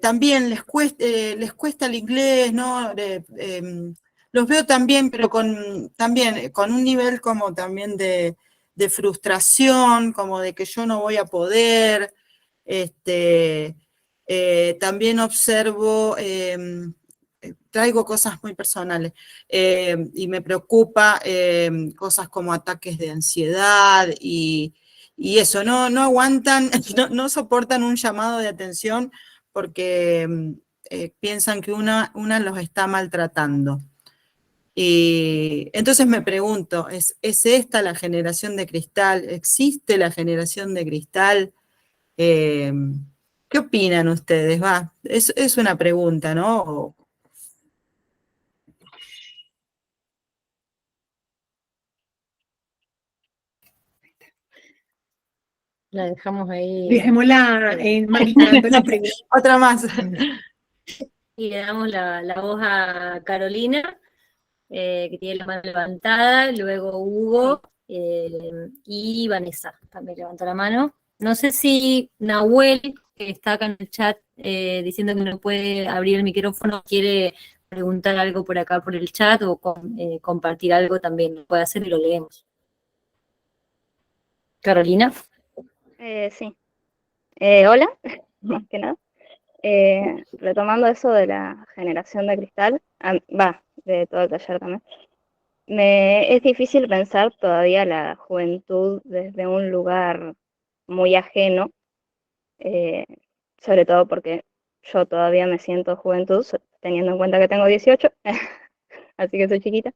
también les cuesta el inglés, ¿no? Los veo también, pero también con un nivel como también de frustración, como de que yo no voy a poder. También observo, traigo cosas muy personales, y me preocupa cosas como ataques de ansiedad y eso, no aguantan, no soportan un llamado de atención porque piensan que una los está maltratando. Y entonces me pregunto, ¿es esta la generación de cristal? ¿Existe la generación de cristal? ¿Qué opinan ustedes? Es una pregunta, ¿no?
La dejamos ahí.
Dejémosla marinando la pregunta.
Otra más.
Y le damos la voz a Carolina, que tiene la mano levantada, luego Hugo y Vanessa también levantó la mano. No sé si Nahuel, que está acá en el chat diciendo que no puede abrir el micrófono, quiere preguntar algo por acá por el chat o compartir algo también, lo puede hacer y lo leemos. Carolina.
Sí. Hola, más que nada. Retomando eso de la generación de cristal, de todo el taller también, es difícil pensar todavía la juventud desde un lugar muy ajeno, sobre todo porque yo todavía me siento juventud, teniendo en cuenta que tengo 18, así que soy chiquita.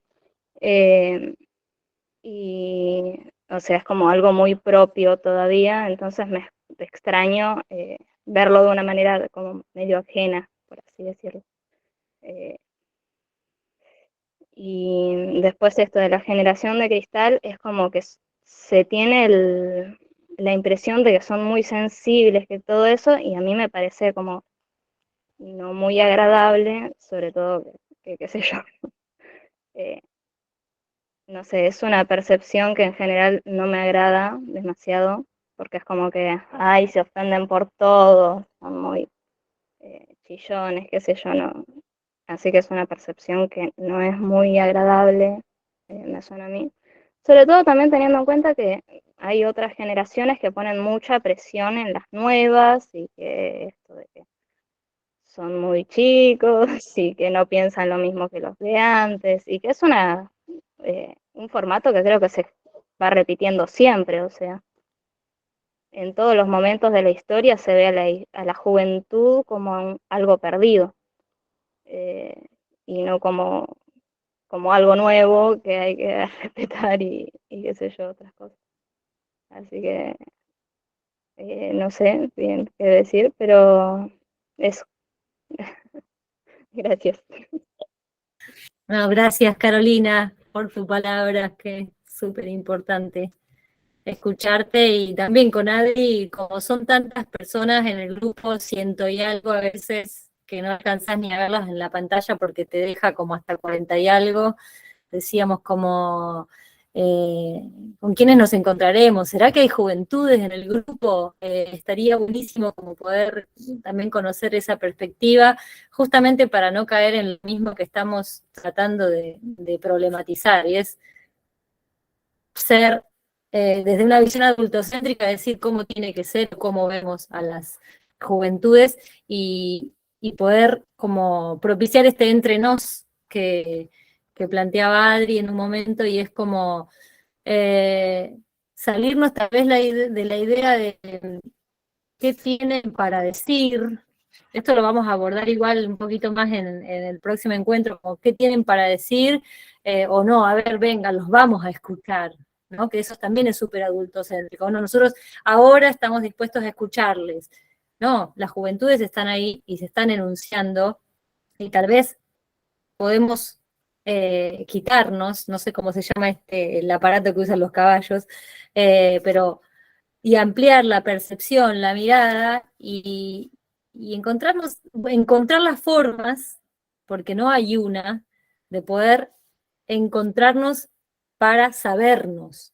Y, o sea, es como algo muy propio todavía, entonces me extraño verlo de una manera como medio ajena, por así decirlo. Y después esto de la generación de cristal es como que se tiene la impresión de que son muy sensibles, que todo eso, y a mí me parece como no muy agradable, sobre todo, qué sé yo. No sé, es una percepción que en general no me agrada demasiado, porque es como que, ay, se ofenden por todo, son muy chillones, qué sé yo, no. Así que es una percepción que no es muy agradable, me suena a mí. Sobre todo también teniendo en cuenta que hay otras generaciones que ponen mucha presión en las nuevas y que esto de que son muy chicos y que no piensan lo mismo que los de antes y que es un formato que creo que se va repitiendo siempre, o sea, en todos los momentos de la historia se ve a la juventud como algo perdido y no como algo nuevo que hay que respetar y qué sé yo, otras cosas. Así que no sé bien qué decir, pero eso. Gracias.
No, gracias Carolina por tu palabra, que es súper importante escucharte, y también con Adri, como son tantas personas en el grupo, siento y algo a veces que no alcanzás ni a verlas en la pantalla porque te deja como hasta 40 y algo. Decíamos como, ¿con quiénes nos encontraremos? ¿Será que hay juventudes en el grupo? Estaría buenísimo como poder también conocer esa perspectiva, justamente para no caer en lo mismo que estamos tratando de problematizar, y es ser desde una visión adultocéntrica, decir cómo tiene que ser, cómo vemos a las juventudes y poder como propiciar este entre nos que planteaba Adri en un momento, y es como salirnos tal vez de la idea de qué tienen para decir. Esto lo vamos a abordar igual un poquito más en el próximo encuentro, como qué tienen para decir, o no, a ver, venga, los vamos a escuchar, ¿no? Que eso también es súper adultocéntrico, ¿no? Nosotros ahora estamos dispuestos a escucharles. No, las juventudes están ahí y se están enunciando, y tal vez podemos quitarnos, no sé cómo se llama el aparato que usan los caballos, y ampliar la percepción, la mirada, y encontrar las formas, porque no hay una, de poder encontrarnos para sabernos.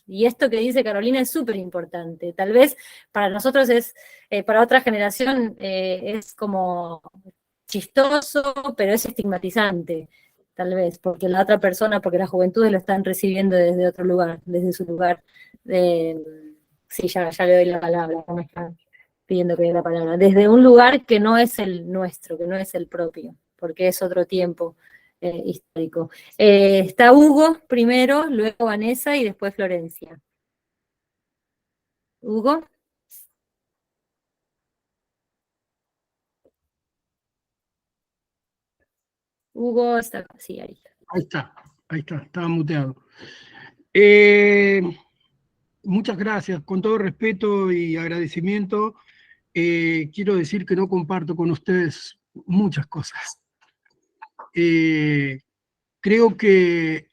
Y esto que dice Carolina es súper importante. Tal vez para nosotros para otra generación es como chistoso, pero es estigmatizante, tal vez, porque la otra persona, porque las juventudes lo están recibiendo desde otro lugar, desde su lugar. Sí, ya le doy la palabra, no me están pidiendo que dé la palabra. Desde un lugar que no es el nuestro, que no es el propio, porque es otro tiempo histórico. Está Hugo primero, luego Vanessa y después Florencia. Hugo. Hugo está, sí, ahí.
Ahí está, estaba muteado. Muchas gracias, con todo respeto y agradecimiento. Quiero decir que no comparto con ustedes muchas cosas. Creo que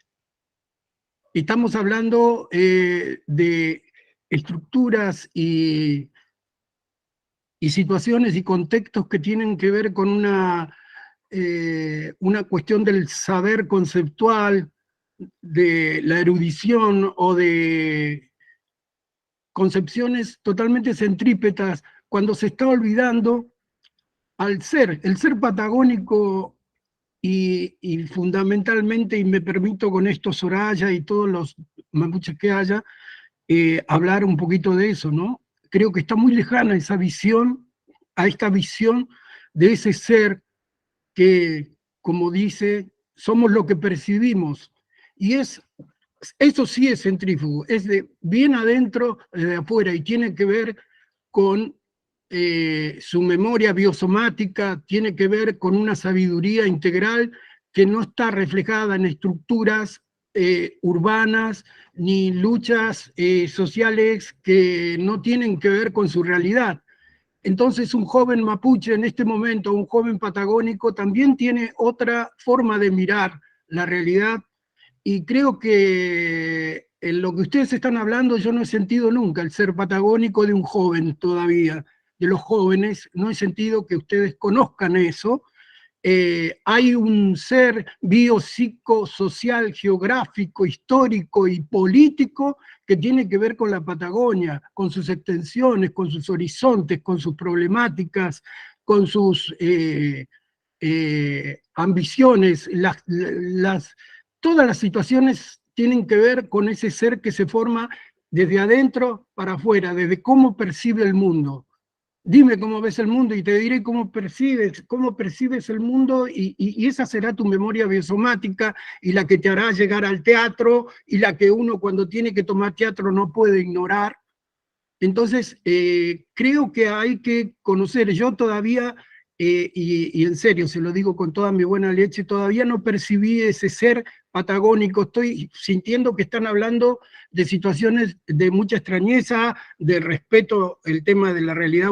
estamos hablando de estructuras y situaciones y contextos que tienen que ver con una cuestión del saber conceptual, de la erudición o de concepciones totalmente centrípetas, cuando se está olvidando el ser patagónico y fundamentalmente, y me permito con esto Soraya y todos los mapuches que haya, hablar un poquito de eso, ¿no? Creo que está muy lejana esa visión, a esta visión de ese ser que, como dice, somos lo que percibimos. Y eso sí es centrífugo, es de bien adentro, de afuera, y tiene que ver con su memoria biosomática, tiene que ver con una sabiduría integral que no está reflejada en estructuras urbanas ni luchas sociales que no tienen que ver con su realidad. Entonces un joven mapuche en este momento, un joven patagónico, también tiene otra forma de mirar la realidad, y creo que en lo que ustedes están hablando yo no he sentido nunca el ser patagónico de un joven todavía, de los jóvenes, no he sentido que ustedes conozcan eso. Hay un ser biopsicosocial, geográfico, histórico y político que tiene que ver con la Patagonia, con sus extensiones, con sus horizontes, con sus problemáticas, con sus ambiciones. Todas las situaciones tienen que ver con ese ser que se forma desde adentro para afuera, desde cómo percibe el mundo. Dime cómo ves el mundo y te diré cómo percibes el mundo, y esa será tu memoria biosomática y la que te hará llegar al teatro y la que uno cuando tiene que tomar teatro no puede ignorar. Entonces, creo que hay que conocer. Yo todavía, y en serio, se lo digo con toda mi buena leche, todavía no percibí ese ser patagónico. Estoy sintiendo que están hablando de situaciones de mucha extrañeza, de respeto el tema de la realidad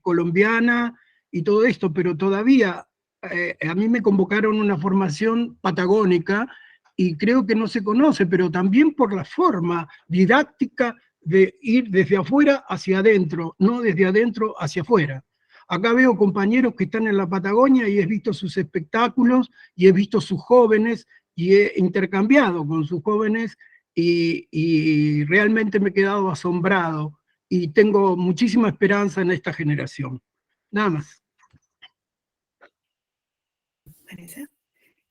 colombiana y todo esto, pero todavía a mí me convocaron una formación patagónica y creo que no se conoce, pero también por la forma didáctica de ir desde afuera hacia adentro, no desde adentro hacia afuera. Acá veo compañeros que están en la Patagonia y he visto sus espectáculos y he visto sus jóvenes y he intercambiado con sus jóvenes y realmente me he quedado asombrado y tengo muchísima esperanza en esta generación. Nada más.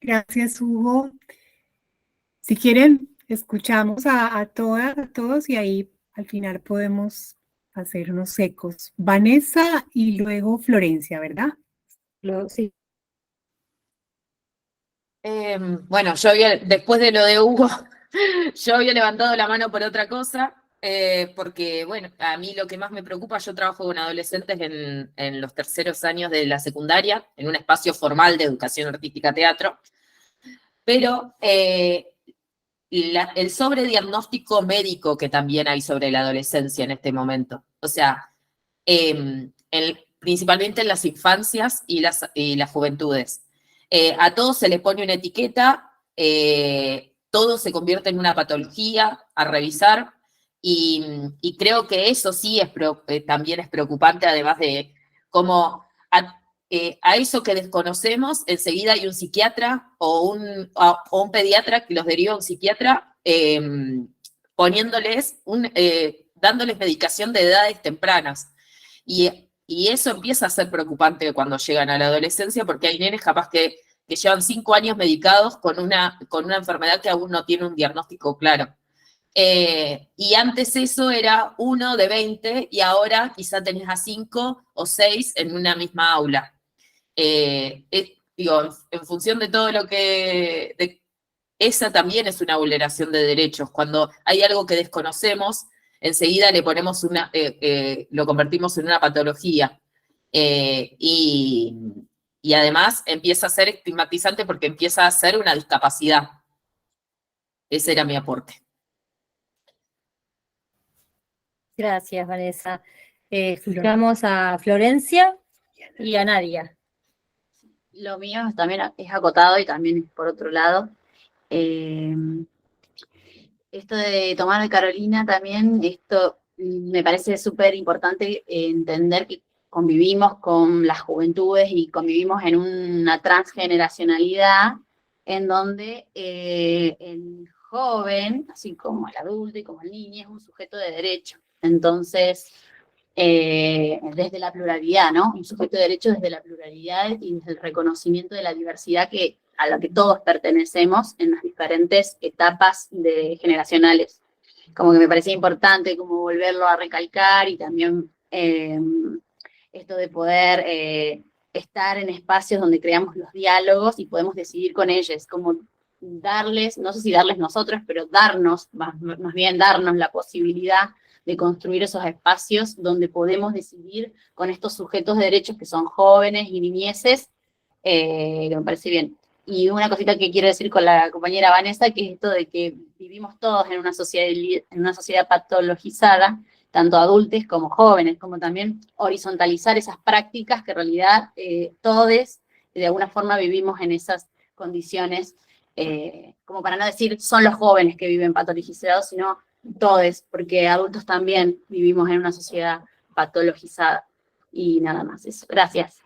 Gracias, Hugo. Si quieren, escuchamos a todas, a todos, y ahí al final podemos hacer unos ecos. Vanessa y luego Florencia, ¿verdad?
Sí.
Bueno, después de lo de Hugo, yo había levantado la mano por otra cosa, porque, bueno, a mí lo que más me preocupa, yo trabajo con adolescentes en los terceros años de la secundaria, en un espacio formal de educación artística teatro, pero el sobrediagnóstico médico que también hay sobre la adolescencia en este momento, o sea, principalmente en las infancias y las juventudes. A todos se les pone una etiqueta, todo se convierte en una patología a revisar, y creo que eso sí también es preocupante, además de cómo a eso que desconocemos, enseguida hay un psiquiatra o un pediatra que los deriva a un psiquiatra, dándoles medicación de edades tempranas. Y eso empieza a ser preocupante cuando llegan a la adolescencia, porque hay nenes capaz que llevan 5 años medicados con una enfermedad que aún no tiene un diagnóstico claro. Y antes eso era 1 de 20, y ahora quizá tenés a 5 o 6 en una misma aula. Digo, en función de todo lo que... esa también es una vulneración de derechos. Cuando hay algo que desconocemos, enseguida le ponemos lo convertimos en una patología. Y además empieza a ser estigmatizante porque empieza a ser una discapacidad. Ese era mi aporte.
Gracias, Vanessa. Escuchamos a Florencia y a Nadia.
Lo mío también es acotado y también por otro lado. Esto de tomar de Carolina también, esto me parece súper importante entender que convivimos con las juventudes y convivimos en una transgeneracionalidad en donde el joven, así como el adulto y como el niño, es un sujeto de derecho. Entonces, desde la pluralidad, ¿no? Un sujeto de derecho desde la pluralidad y desde el reconocimiento de la diversidad a la que todos pertenecemos en las diferentes etapas generacionales. Como que me parecía importante como volverlo a recalcar, y también esto de poder estar en espacios donde creamos los diálogos y podemos decidir con ellos, como darles, no sé si darles nosotros, pero más bien darnos la posibilidad de construir esos espacios donde podemos decidir con estos sujetos de derechos que son jóvenes y niñeces, que me parece bien. Y una cosita que quiero decir con la compañera Vanessa, que es esto de que vivimos todos en una sociedad patologizada, tanto adultos como jóvenes, como también horizontalizar esas prácticas que en realidad todos de alguna forma vivimos en esas condiciones, como para no decir son los jóvenes que viven patologizados, sino todos, porque adultos también vivimos en una sociedad patologizada. Y nada más eso. Gracias.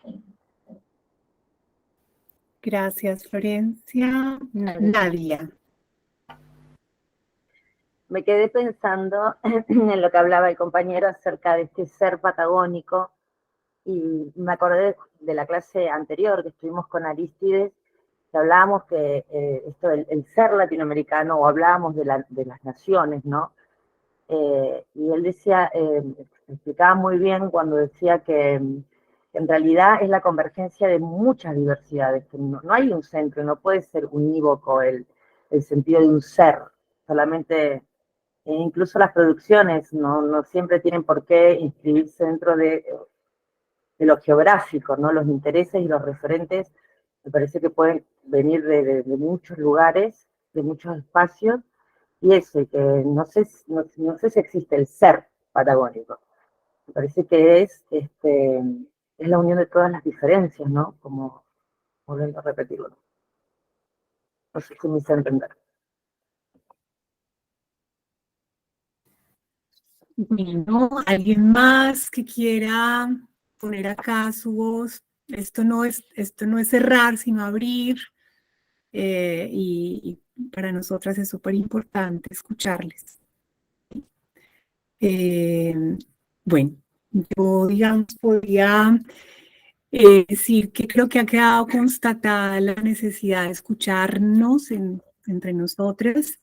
Gracias, Florencia. Nadia.
Me quedé pensando en lo que hablaba el compañero acerca de este ser patagónico, y me acordé de la clase anterior que estuvimos con Arístides, que hablábamos que esto del ser latinoamericano, o hablábamos de las naciones, ¿no? Y él decía, explicaba muy bien cuando decía que en realidad es la convergencia de muchas diversidades, que no hay un centro, no puede ser unívoco el sentido de un ser, solamente, incluso las producciones no siempre tienen por qué inscribirse dentro de lo geográfico, ¿no? Los intereses y los referentes me parece que pueden venir de muchos lugares, de muchos espacios, y eso, que no sé si existe el ser patagónico. Me parece que es la unión de todas las diferencias, ¿no? Como volviendo a repetirlo. No sé si me hice entender.
Bueno, ¿alguien más que quiera poner acá su voz? Esto no es cerrar, sino abrir. Y para nosotras es súper importante escucharles. Bueno, yo, digamos, podría decir que creo que ha quedado constatada la necesidad de escucharnos entre nosotras,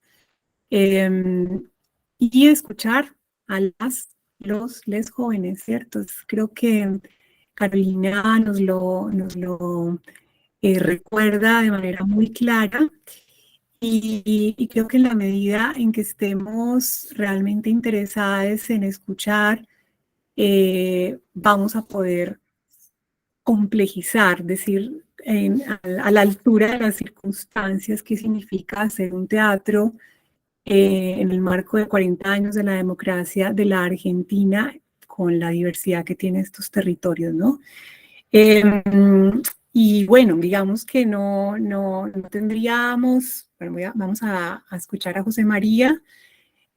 y escuchar a les jóvenes, ¿cierto? Creo que Carolina nos lo recuerda de manera muy clara, y creo que en la medida en que estemos realmente interesadas en escuchar, vamos a poder complejizar, decir, a la altura de las circunstancias, qué significa hacer un teatro en el marco de 40 años de la democracia de la Argentina, con la diversidad que tiene estos territorios, ¿no? Y bueno, digamos que no tendríamos, bueno, vamos a escuchar a José María.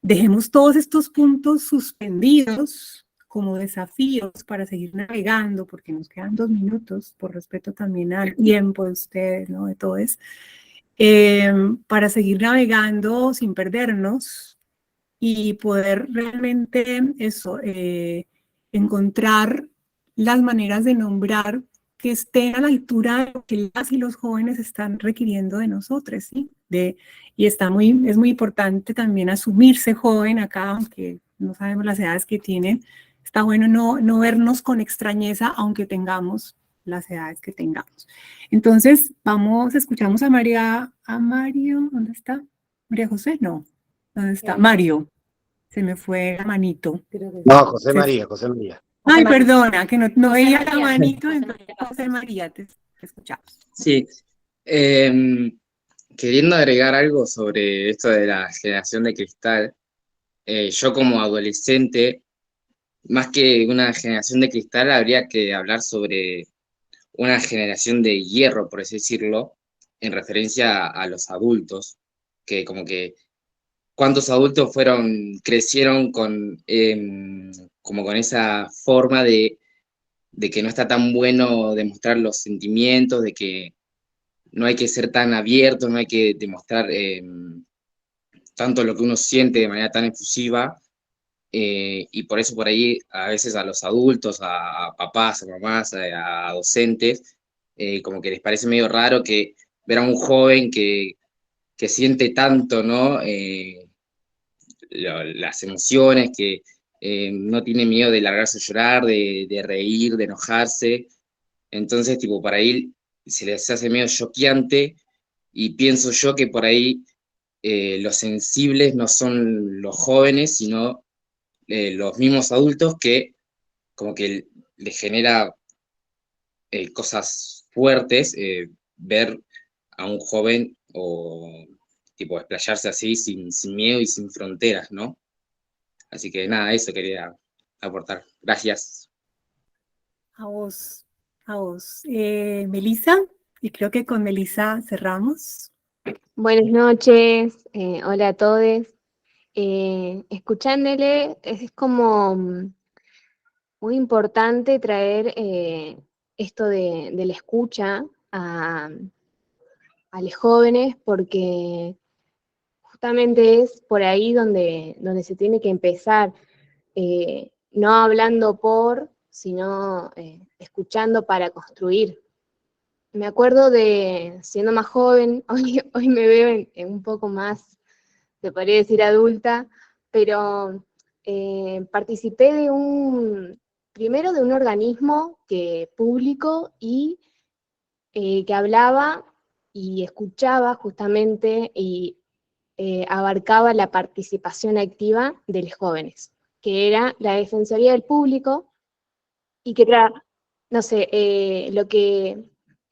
Dejemos todos estos puntos suspendidos como desafíos para seguir navegando, porque nos quedan 2 minutos, por respeto también al tiempo de ustedes, ¿no? De todos, para seguir navegando sin perdernos y poder realmente eso, encontrar las maneras de nombrar que estén a la altura de lo que las y los jóvenes están requiriendo de nosotros, ¿sí? Y es muy importante también asumirse joven acá, aunque no sabemos las edades que tienen. Está bueno no vernos con extrañeza, aunque tengamos las edades que tengamos. Entonces, escuchamos a Mario, ¿dónde está? ¿María José? No, ¿dónde está? Mario, se me fue la manito.
No, José María, José María.
Ay, perdona, que no veía la manito, entonces José María, te escuchamos.
Sí, queriendo agregar algo sobre esto de la generación de cristal, yo como adolescente, más que una generación de cristal, habría que hablar sobre una generación de hierro, por así decirlo, en referencia a los adultos, que como que cuántos adultos crecieron como con esa forma de que no está tan bueno demostrar los sentimientos, de que no hay que ser tan abierto, no hay que demostrar tanto lo que uno siente de manera tan efusiva, y por eso por ahí a veces a los adultos, a papás, a mamás, a docentes, como que les parece medio raro que ver a un joven que siente tanto, ¿no? Las emociones, que no tiene miedo de largarse a llorar, de reír, de enojarse. Entonces, tipo, por ahí se les hace medio choqueante, y pienso yo que por ahí los sensibles no son los jóvenes, sino los mismos adultos, que como que les genera cosas fuertes ver a un joven o tipo explayarse así sin miedo y sin fronteras, ¿no? Así que nada, eso quería aportar. Gracias.
A vos. Melissa, y creo que con Melissa cerramos.
Buenas noches, hola a todos. Escuchándole, es como muy importante traer esto de la escucha a los jóvenes, porque justamente es por ahí donde se tiene que empezar, no hablando sino escuchando para construir. Me acuerdo de siendo más joven, hoy me veo un poco más, se podría decir adulta, pero participé primero de un organismo público y que hablaba y escuchaba justamente y abarcaba la participación activa de los jóvenes, que era la Defensoría del Público, y que era, no sé, lo que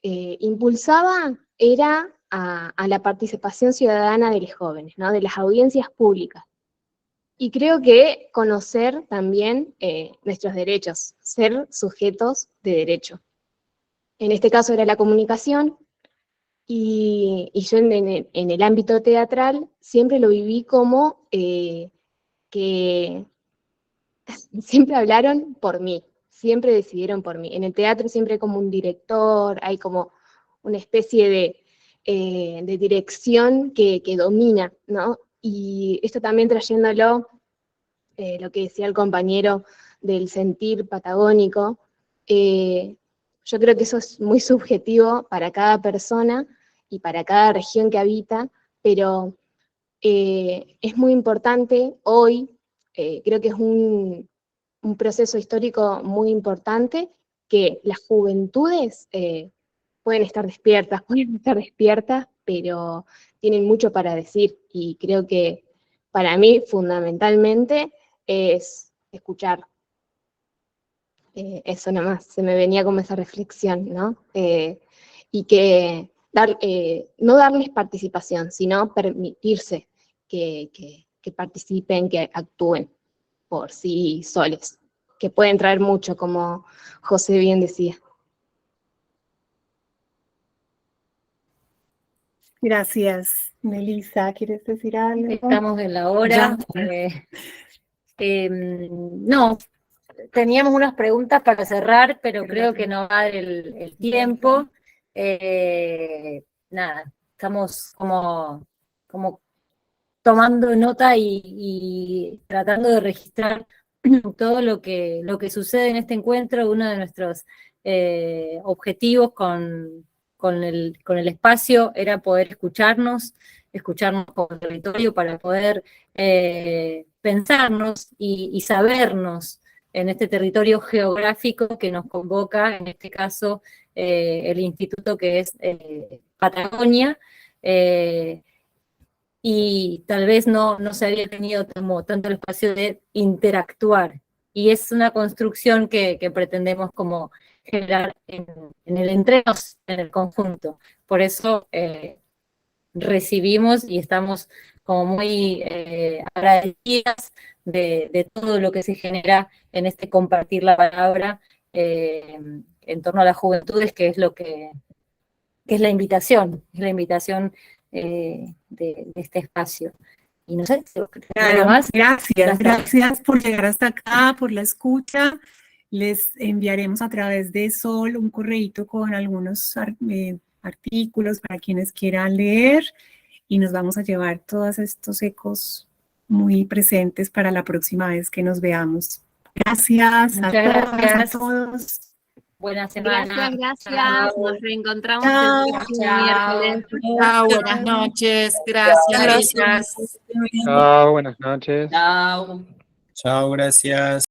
impulsaba era a la participación ciudadana de los jóvenes, ¿no? De las audiencias públicas. Y creo que conocer también nuestros derechos, ser sujetos de derecho. En este caso era la comunicación, y yo en el ámbito teatral siempre lo viví como que siempre hablaron por mí, siempre decidieron por mí. En el teatro siempre hay como un director, hay como una especie de dirección que domina, ¿no? Y esto también trayéndolo, lo que decía el compañero del sentir patagónico, yo creo que eso es muy subjetivo para cada persona y para cada región que habita, pero es muy importante hoy, creo que es un proceso histórico muy importante, que las juventudes pueden estar despiertas, pero tienen mucho para decir, y creo que para mí fundamentalmente es escuchar. Eso nomás, se me venía como esa reflexión, ¿no? Y que no darles participación, sino permitirse que participen, que actúen por sí solos, que pueden traer mucho, como José bien decía.
Gracias. Melissa, ¿quieres decir algo?
Estamos en la hora. No, teníamos unas preguntas para cerrar, pero creo que no va el tiempo. Nada, estamos como tomando nota y tratando de registrar todo lo que sucede en este encuentro. Uno de nuestros objetivos con el espacio era poder escucharnos como territorio para poder pensarnos y sabernos en este territorio geográfico que nos convoca, en este caso el instituto que es Patagonia, y tal vez no se había tenido como tanto el espacio de interactuar, y es una construcción que pretendemos como generar en el entre nos, en el conjunto. Por eso recibimos y estamos como muy agradecidas de todo lo que se genera en este compartir la palabra en torno a las juventudes, que es lo que es la invitación de este espacio. Y no sé,
Claro,
más.
gracias por llegar hasta acá, por la escucha. Les enviaremos a través de Sol un correíto con algunos artículos para quienes quieran leer, y nos vamos a llevar todos estos ecos muy presentes para la próxima vez que nos veamos. Gracias a todos.
Buena semana.
Gracias. Nos reencontramos
Chao,
el próximo miércoles.
Chao, buenas noches. Gracias.
Chao, buenas noches.
Chao.
Chao, gracias.